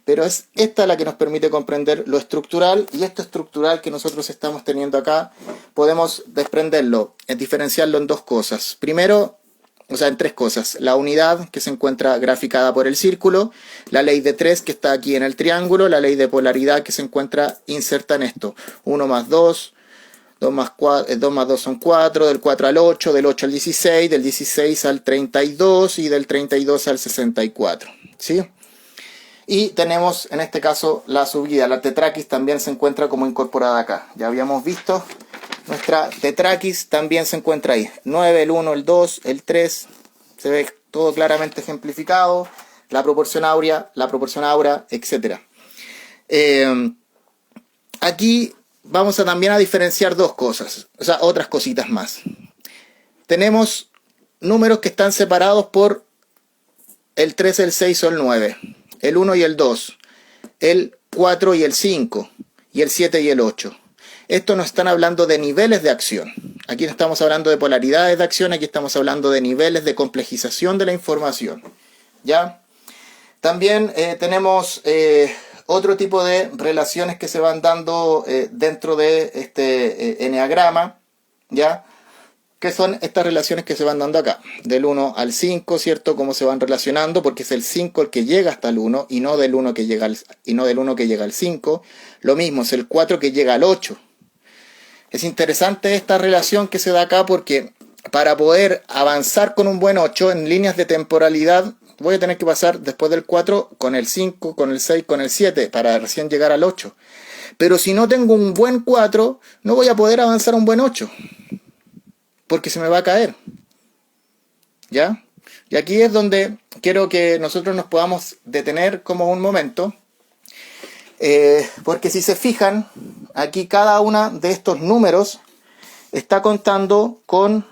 Pero es esta la que nos permite comprender lo estructural, y esto estructural que nosotros estamos teniendo acá, podemos desprenderlo, diferenciarlo en dos cosas. Primero, o sea, en tres cosas. La unidad, que se encuentra graficada por el círculo, la ley de 3 que está aquí en el triángulo, la ley de polaridad que se encuentra inserta en esto. 1 más 2, 2 más 2 son 4, del 4 al 8, del 8 al 16, del 16 al 32 y del 32 al 64. ¿Sí? Y tenemos en este caso la subida. La tetraquis también se encuentra como incorporada acá. Ya habíamos visto. Nuestra tetraquis también se encuentra ahí. 9, el 1, el 2, el 3. Se ve todo claramente ejemplificado. La proporción áurea, etc. Aquí vamos a también a diferenciar dos cosas. O sea, otras cositas más. Tenemos números que están separados por el 3, el 6 o el 9. El 1 y el 2. El 4 y el 5. Y el 7 y el 8. Esto nos están hablando de niveles de acción. Aquí no estamos hablando de polaridades de acción, aquí estamos hablando de niveles de complejización de la información. ¿Ya? También tenemos otro tipo de relaciones que se van dando dentro de este eneagrama, ¿ya? ¿Qué son estas relaciones que se van dando acá? Del 1 al 5, ¿cierto? Cómo se van relacionando, porque es el 5 el que llega hasta el 1 y no del 1 que llega al 5. Lo mismo, es el 4 que llega al 8. Es interesante esta relación que se da acá porque para poder avanzar con un buen 8 en líneas de temporalidad voy a tener que pasar después del 4 con el 5, con el 6, con el 7 para recién llegar al 8. Pero si no tengo un buen 4 no voy a poder avanzar a un buen 8 porque se me va a caer. ¿Ya? Y aquí es donde quiero que nosotros nos podamos detener como un momento. Porque si se fijan, aquí cada uno de estos números está contando con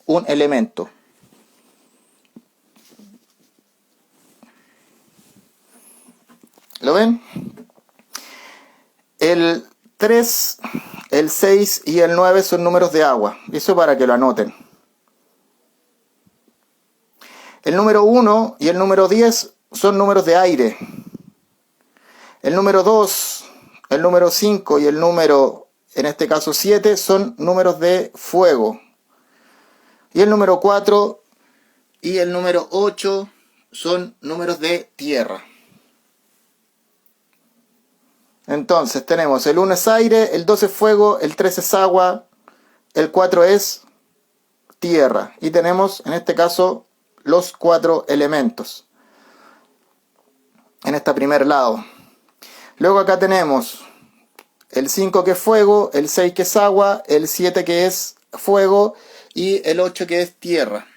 un elemento. ¿Lo ven? El 3, el 6 y el 9 son números de agua. Eso para que lo anoten. El número 1 y el número 10 son números de aire. El número 2, el número 5 y el número, en este caso 7, son números de fuego. Y el número 4 y el número 8 son números de tierra. Entonces tenemos el 1 es aire, el 2 es fuego, el 3 es agua, el 4 es tierra. Y tenemos en este caso los 4 elementos en este primer lado. Luego acá tenemos el 5 que es fuego, el 6 que es agua, el 7 que es fuego y el 8 que es tierra.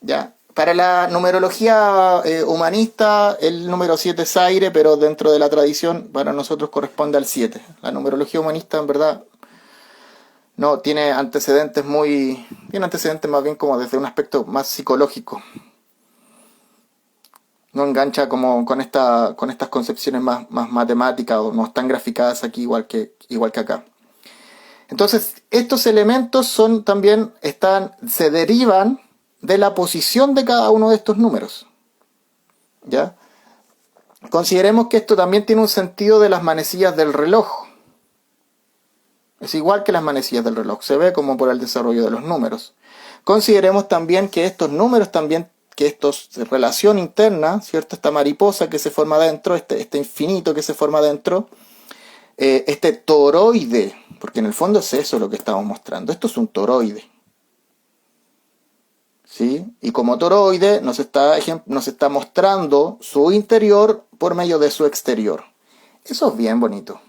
¿Ya? Para la numerología humanista el número 7 es aire, pero dentro de la tradición para nosotros corresponde al 7. La numerología humanista en verdad no tiene antecedentes más bien como desde un aspecto más psicológico. No engancha como con estas concepciones más matemáticas o no están graficadas aquí igual que acá. Entonces, estos elementos se derivan de la posición de cada uno de estos números. ¿Ya? Consideremos que esto también tiene un sentido de las manecillas del reloj. Es igual que las manecillas del reloj, se ve como por el desarrollo de los números. Consideremos también que estos números también, que estos relación interna, ¿cierto? Esta mariposa que se forma dentro, este infinito que se forma dentro, este toroide, porque en el fondo es eso lo que estamos mostrando. Esto es un toroide. ¿Sí? Y como toroide nos está mostrando su interior por medio de su exterior. Eso es bien bonito.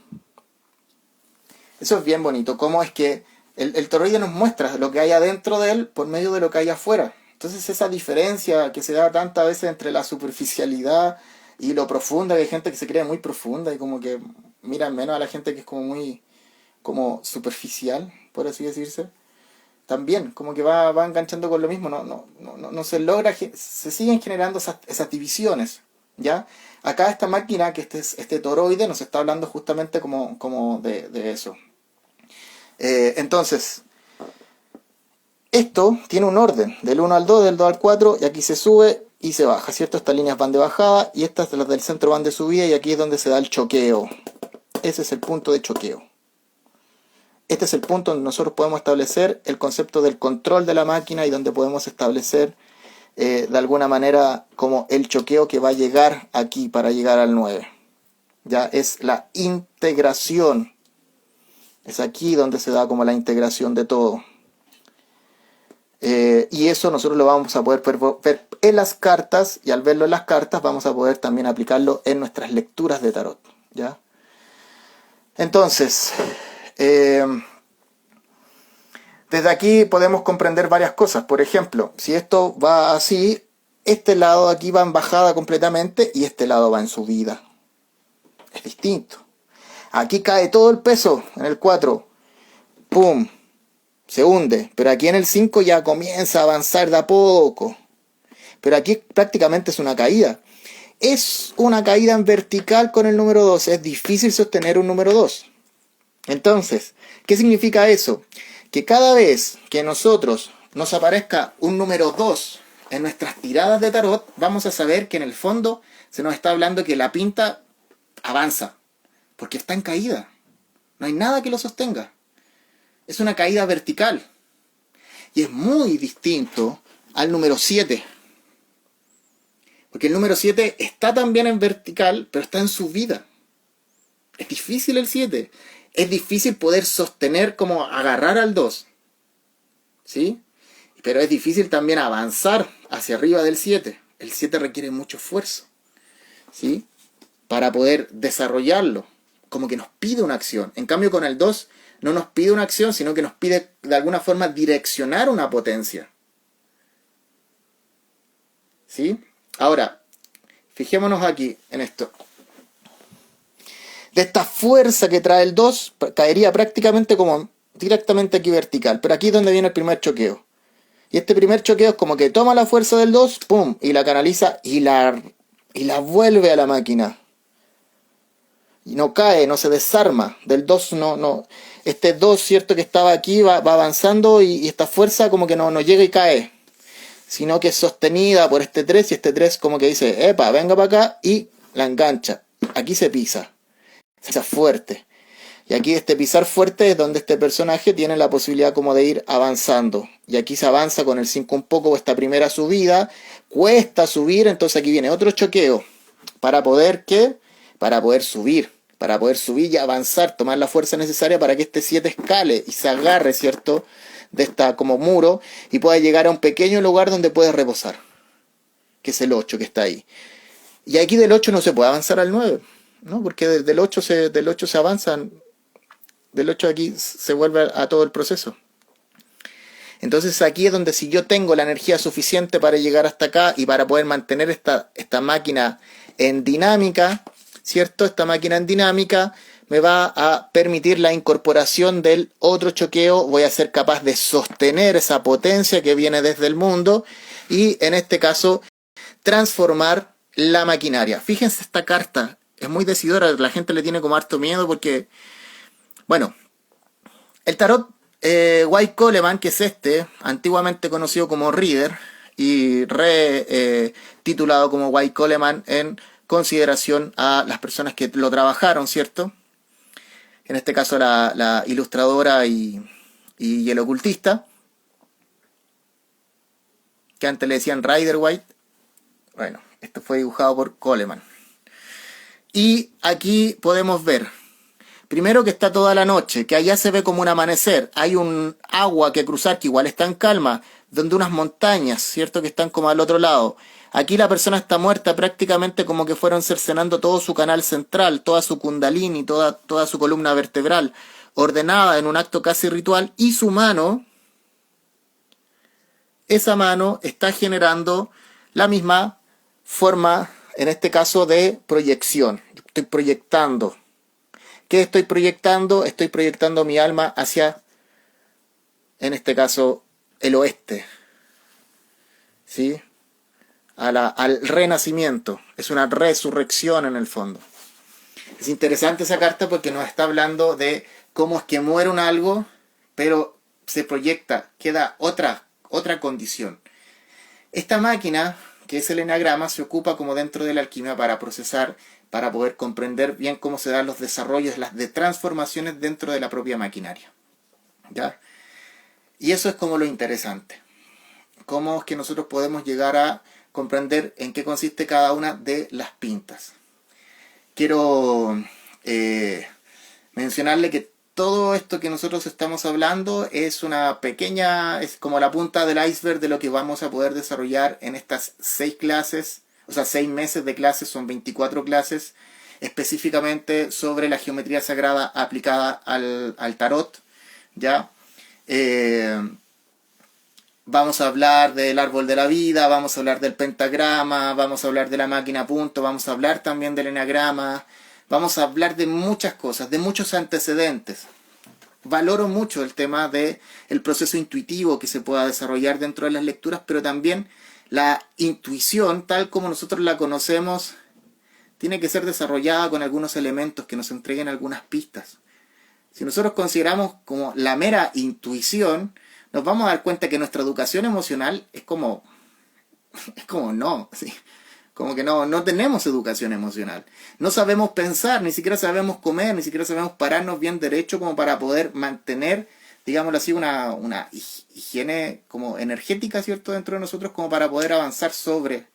Eso es bien bonito. Cómo es que el toroide nos muestra lo que hay adentro de él por medio de lo que hay afuera. Entonces esa diferencia que se da tantas veces entre la superficialidad y lo profunda, que hay gente que se cree muy profunda y como que mira menos a la gente que es como muy como superficial, por así decirse. También, como que va enganchando con lo mismo, no se logra, se siguen generando esas divisiones, ¿ya? Acá esta máquina, que este toroide, nos está hablando justamente como de eso. Entonces, esto tiene un orden, del 1 al 2, del 2 al 4, y aquí se sube y se baja, ¿cierto? Estas líneas van de bajada y estas las del centro van de subida, y aquí es donde se da el choqueo. Ese es el punto de choqueo. Este es el punto donde nosotros podemos establecer el concepto del control de la máquina y donde podemos establecer de alguna manera como el choqueo que va a llegar aquí para llegar al 9. Ya es la integración. Es aquí donde se da como la integración de todo. Y eso nosotros lo vamos a poder ver en las cartas, y al verlo en las cartas vamos a poder también aplicarlo en nuestras lecturas de tarot. ¿Ya? Entonces, desde aquí podemos comprender varias cosas. Por ejemplo, si esto va así, este lado de aquí va en bajada completamente y este lado va en subida. Es distinto. Aquí cae todo el peso en el 4. ¡Pum! Se hunde. Pero aquí en el 5 ya comienza a avanzar de a poco. Pero aquí prácticamente es una caída. Es una caída en vertical con el número 2. Es difícil sostener un número 2. Entonces, ¿qué significa eso? Que cada vez que nosotros nos aparezca un número 2 en nuestras tiradas de tarot, vamos a saber que en el fondo se nos está hablando que la pinta avanza, porque está en caída. No hay nada que lo sostenga. Es una caída vertical. Y es muy distinto al número 7. Porque el número 7 está también en vertical, pero está en subida. Es difícil el 7. Es difícil poder sostener, como agarrar al 2. ¿Sí? Pero es difícil también avanzar hacia arriba del 7. El 7 requiere mucho esfuerzo. ¿Sí? Para poder desarrollarlo. Como que nos pide una acción. En cambio con el 2 no nos pide una acción, sino que nos pide de alguna forma direccionar una potencia. ¿Sí? Ahora, fijémonos aquí en esto. De esta fuerza que trae el 2, caería prácticamente como directamente aquí vertical. Pero aquí es donde viene el primer choqueo. Y este primer choqueo es como que toma la fuerza del 2, ¡pum! Y la canaliza y la vuelve a la máquina. Y no cae, no se desarma. Del 2 no. Este 2, cierto, que estaba aquí, va avanzando y esta fuerza como que no llega y cae. Sino que es sostenida por este 3 y este 3 como que dice, epa, venga para acá y la engancha. Aquí se pisa. Se pisa fuerte. Y aquí este pisar fuerte es donde este personaje tiene la posibilidad como de ir avanzando. Y aquí se avanza con el 5 un poco, esta primera subida. Cuesta subir, entonces aquí viene otro choqueo. ¿Para poder qué? Para poder subir. Para poder subir y avanzar, tomar la fuerza necesaria para que este 7 escale y se agarre, ¿cierto? De esta como muro y pueda llegar a un pequeño lugar donde puede reposar. Que es el 8 que está ahí. Y aquí del 8 no se puede avanzar al 9. ¿No? Porque del 8 se avanza. Del 8 aquí se vuelve a todo el proceso. Entonces aquí es donde si yo tengo la energía suficiente para llegar hasta acá y para poder mantener esta máquina en dinámica, ¿cierto? Esta máquina en dinámica me va a permitir la incorporación del otro choqueo. Voy a ser capaz de sostener esa potencia que viene desde el mundo y en este caso transformar la maquinaria. Fíjense esta carta, es muy decidora, la gente le tiene como harto miedo porque, bueno, el tarot White Coleman, que es antiguamente conocido como Reader, y titulado como White Coleman en consideración a las personas que lo trabajaron, ¿cierto? En este caso la ilustradora y el ocultista, que antes le decían Rider White. Bueno, esto fue dibujado por Coleman. Y aquí podemos ver, primero que está toda la noche, que allá se ve como un amanecer. Hay un agua que cruzar que igual está en calma, donde unas montañas, ¿cierto? Que están como al otro lado. Aquí la persona está muerta prácticamente como que fueron cercenando todo su canal central, toda su kundalini, toda su columna vertebral, ordenada en un acto casi ritual, y su mano, esa mano está generando la misma forma, en este caso, de proyección. Estoy proyectando. ¿Qué estoy proyectando? Estoy proyectando mi alma hacia, en este caso, el oeste. ¿Sí? Al renacimiento. Es una resurrección en el fondo. Es interesante esa carta porque nos está hablando de cómo es que muere un algo, pero se proyecta, queda otra condición. Esta máquina, que es el enagrama, se ocupa como dentro de la alquimia para procesar, para poder comprender bien cómo se dan los desarrollos, las de transformaciones dentro de la propia maquinaria. ¿Ya? Y eso es como lo interesante. Cómo es que nosotros podemos llegar a comprender en qué consiste cada una de las pintas. Quiero mencionarle que todo esto que nosotros estamos hablando es una pequeña, es como la punta del iceberg de lo que vamos a poder desarrollar en estas 6 clases, o sea, 6 meses de clases, son 24 clases, específicamente sobre la geometría sagrada aplicada al tarot, ¿ya? Vamos a hablar del árbol de la vida, vamos a hablar del pentagrama, vamos a hablar de la máquina punto, vamos a hablar también del enagrama, vamos a hablar de muchas cosas, de muchos antecedentes. Valoro mucho el tema del proceso intuitivo que se pueda desarrollar dentro de las lecturas, pero también la intuición, tal como nosotros la conocemos, tiene que ser desarrollada con algunos elementos que nos entreguen algunas pistas. Si nosotros consideramos como la mera intuición, nos vamos a dar cuenta que nuestra educación emocional es como no, ¿sí? Como que no tenemos educación emocional. No sabemos pensar, ni siquiera sabemos comer, ni siquiera sabemos pararnos bien derecho como para poder mantener, digámoslo así, una higiene como energética, ¿cierto?, dentro de nosotros, como para poder avanzar sobre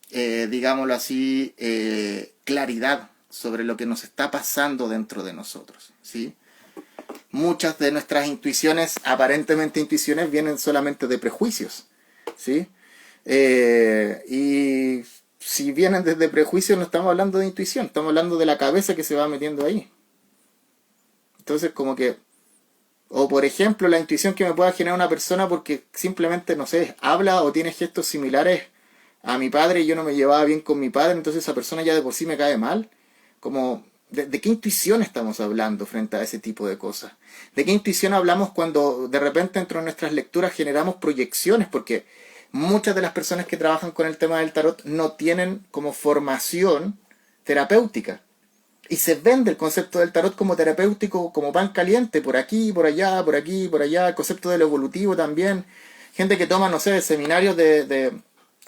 digámoslo así, claridad sobre lo que nos está pasando dentro de nosotros, ¿sí? Muchas de nuestras intuiciones, aparentemente intuiciones, vienen solamente de prejuicios, ¿sí? Y si vienen desde prejuicios, no estamos hablando de intuición, estamos hablando de la cabeza que se va metiendo ahí. Entonces, como que, o por ejemplo, la intuición que me pueda generar una persona porque simplemente, no sé, habla o tiene gestos similares a mi padre y yo no me llevaba bien con mi padre, entonces esa persona ya de por sí me cae mal. Como, ¿de qué intuición estamos hablando frente a ese tipo de cosas? ¿De qué intuición hablamos cuando de repente dentro de nuestras lecturas generamos proyecciones? Porque muchas de las personas que trabajan con el tema del tarot no tienen como formación terapéutica. Y se vende el concepto del tarot como terapéutico, como pan caliente, por aquí, por allá, por aquí, por allá. El concepto del evolutivo también. Gente que toma, no sé, seminarios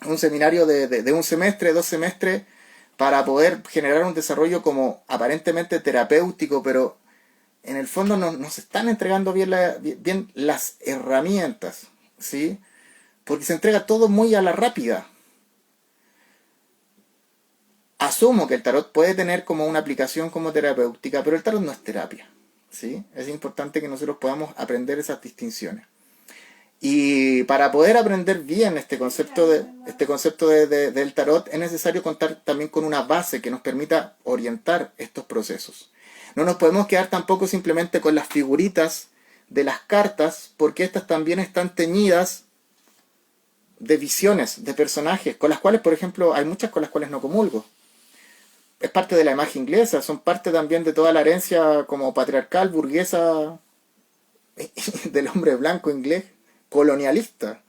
un seminario de un semestre, 2 semestres, para poder generar un desarrollo como aparentemente terapéutico, pero en el fondo no nos están entregando bien las herramientas, ¿sí? Porque se entrega todo muy a la rápida. Asumo que el tarot puede tener como una aplicación como terapéutica, pero el tarot no es terapia, ¿sí? Es importante que nosotros podamos aprender esas distinciones. Y para poder aprender bien este concepto del tarot es necesario contar también con una base que nos permita orientar estos procesos. No nos podemos quedar tampoco simplemente con las figuritas de las cartas, porque estas también están teñidas de visiones, de personajes, con las cuales, por ejemplo, hay muchas con las cuales no comulgo. Es parte de la imagen inglesa, son parte también de toda la herencia como patriarcal, burguesa, del hombre blanco inglés, colonialista.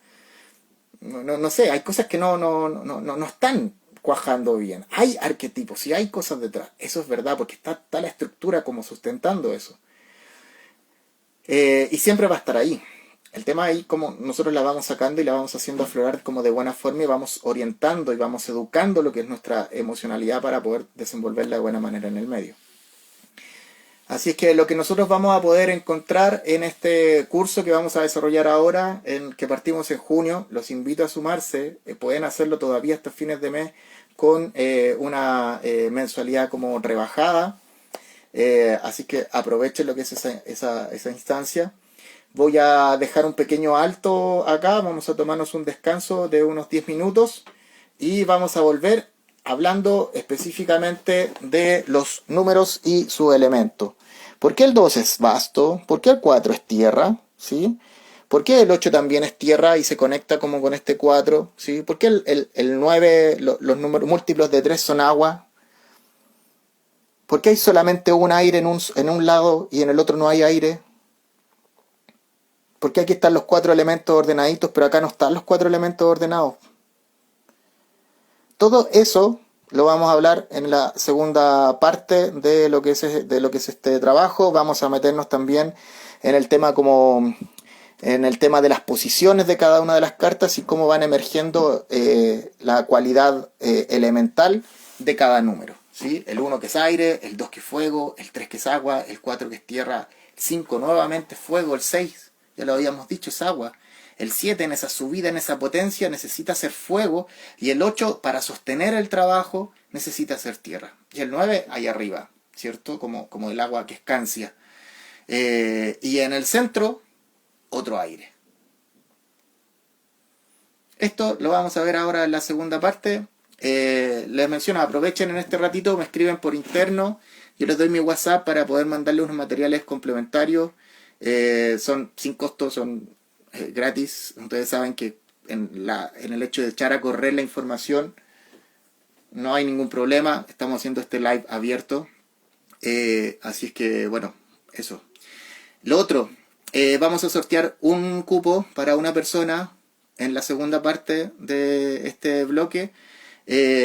No sé, hay cosas que no están cuajando bien. Hay arquetipos y hay cosas detrás. Eso es verdad, porque está la estructura como sustentando eso. Y siempre va a estar ahí. El tema ahí, como nosotros la vamos sacando y la vamos haciendo aflorar como de buena forma y vamos orientando y vamos educando lo que es nuestra emocionalidad para poder desenvolverla de buena manera en el medio. Así es que lo que nosotros vamos a poder encontrar en este curso que vamos a desarrollar ahora, en que partimos en junio, los invito a sumarse, pueden hacerlo todavía hasta fines de mes con una mensualidad como rebajada, así que aprovechen lo que es esa instancia. Voy a dejar un pequeño alto acá, vamos a tomarnos un descanso de unos 10 minutos y vamos a volver hablando específicamente de los números y su elemento. ¿Por qué el 2 es vasto? ¿Por qué el 4 es tierra? ¿Sí? ¿Por qué el 8 también es tierra y se conecta como con este 4? ¿Sí? ¿Por qué el 9, los números múltiplos de 3 son agua? ¿Por qué hay solamente un aire en un lado y en el otro no hay aire? ¿Por qué aquí están los 4 elementos ordenaditos, pero acá no están los 4 elementos ordenados? Todo eso lo vamos a hablar en la segunda parte de lo que es este trabajo. Vamos a meternos también en el tema de las posiciones de cada una de las cartas y cómo van emergiendo la cualidad elemental de cada número. ¿Sí? El 1 que es aire, el 2 que es fuego, el 3 que es agua, el 4 que es tierra, el 5 nuevamente es fuego, el 6, ya lo habíamos dicho, es agua. El 7 en esa subida, en esa potencia, necesita ser fuego. Y el 8 para sostener el trabajo, necesita ser tierra. Y el 9 ahí arriba, ¿cierto? Como el agua que escancia. Y en el centro, otro aire. Esto lo vamos a ver ahora en la segunda parte. Les menciono, aprovechen en este ratito, me escriben por interno. Yo les doy mi WhatsApp para poder mandarles unos materiales complementarios. Son sin costo, son gratis. Ustedes saben que en el hecho de echar a correr la información no hay ningún problema. Estamos haciendo este live abierto. Así es que, bueno, eso. Lo otro, vamos a sortear un cupo para una persona en la segunda parte de este bloque.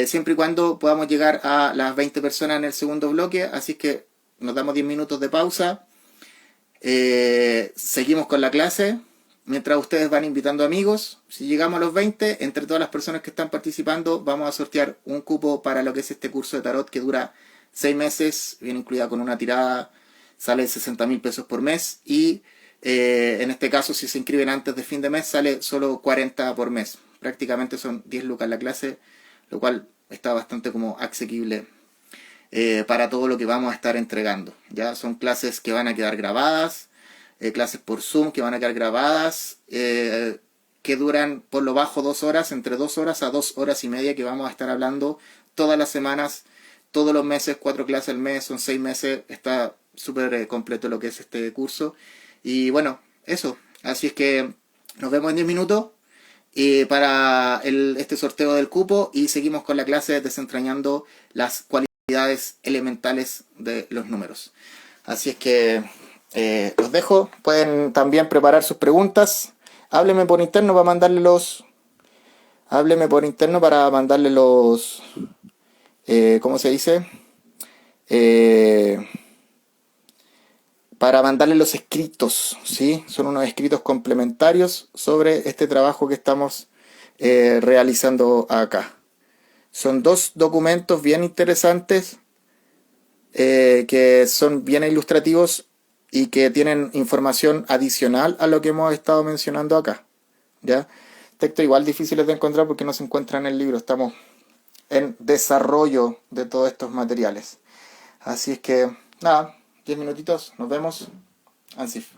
Siempre y cuando podamos llegar a las 20 personas en el segundo bloque. Así es que nos damos 10 minutos de pausa. Seguimos con la clase mientras ustedes van invitando amigos. Si llegamos a los 20, entre todas las personas que están participando, vamos a sortear un cupo para lo que es este curso de tarot que dura 6 meses, viene incluida con una tirada, sale 60.000 pesos por mes y en este caso si se inscriben antes de fin de mes sale solo 40 por mes. Prácticamente son 10 lucas la clase, lo cual está bastante como asequible para todo lo que vamos a estar entregando. Ya son clases que van a quedar grabadas, clases por Zoom que van a quedar grabadas, que duran por lo bajo 2 horas, entre 2 horas a 2 horas y media, que vamos a estar hablando todas las semanas, todos los meses, 4 clases al mes, son 6 meses, está súper completo lo que es este curso. Y bueno, eso, así es que nos vemos en 10 minutos para este sorteo del cupo y seguimos con la clase desentrañando las cualidades elementales de los números. Así es que los dejo, pueden también preparar sus preguntas. Hábleme por interno para mandarle los... Hábleme por interno para mandarle los... ¿cómo se dice? Para mandarle los escritos, ¿sí? Son unos escritos complementarios sobre este trabajo que estamos realizando acá. Son 2 documentos bien interesantes que son bien ilustrativos y que tienen información adicional a lo que hemos estado mencionando acá. ¿Ya? Textos igual difíciles de encontrar porque no se encuentran en el libro. Estamos en desarrollo de todos estos materiales. Así es que, nada, 10 minutitos, nos vemos. Ansif.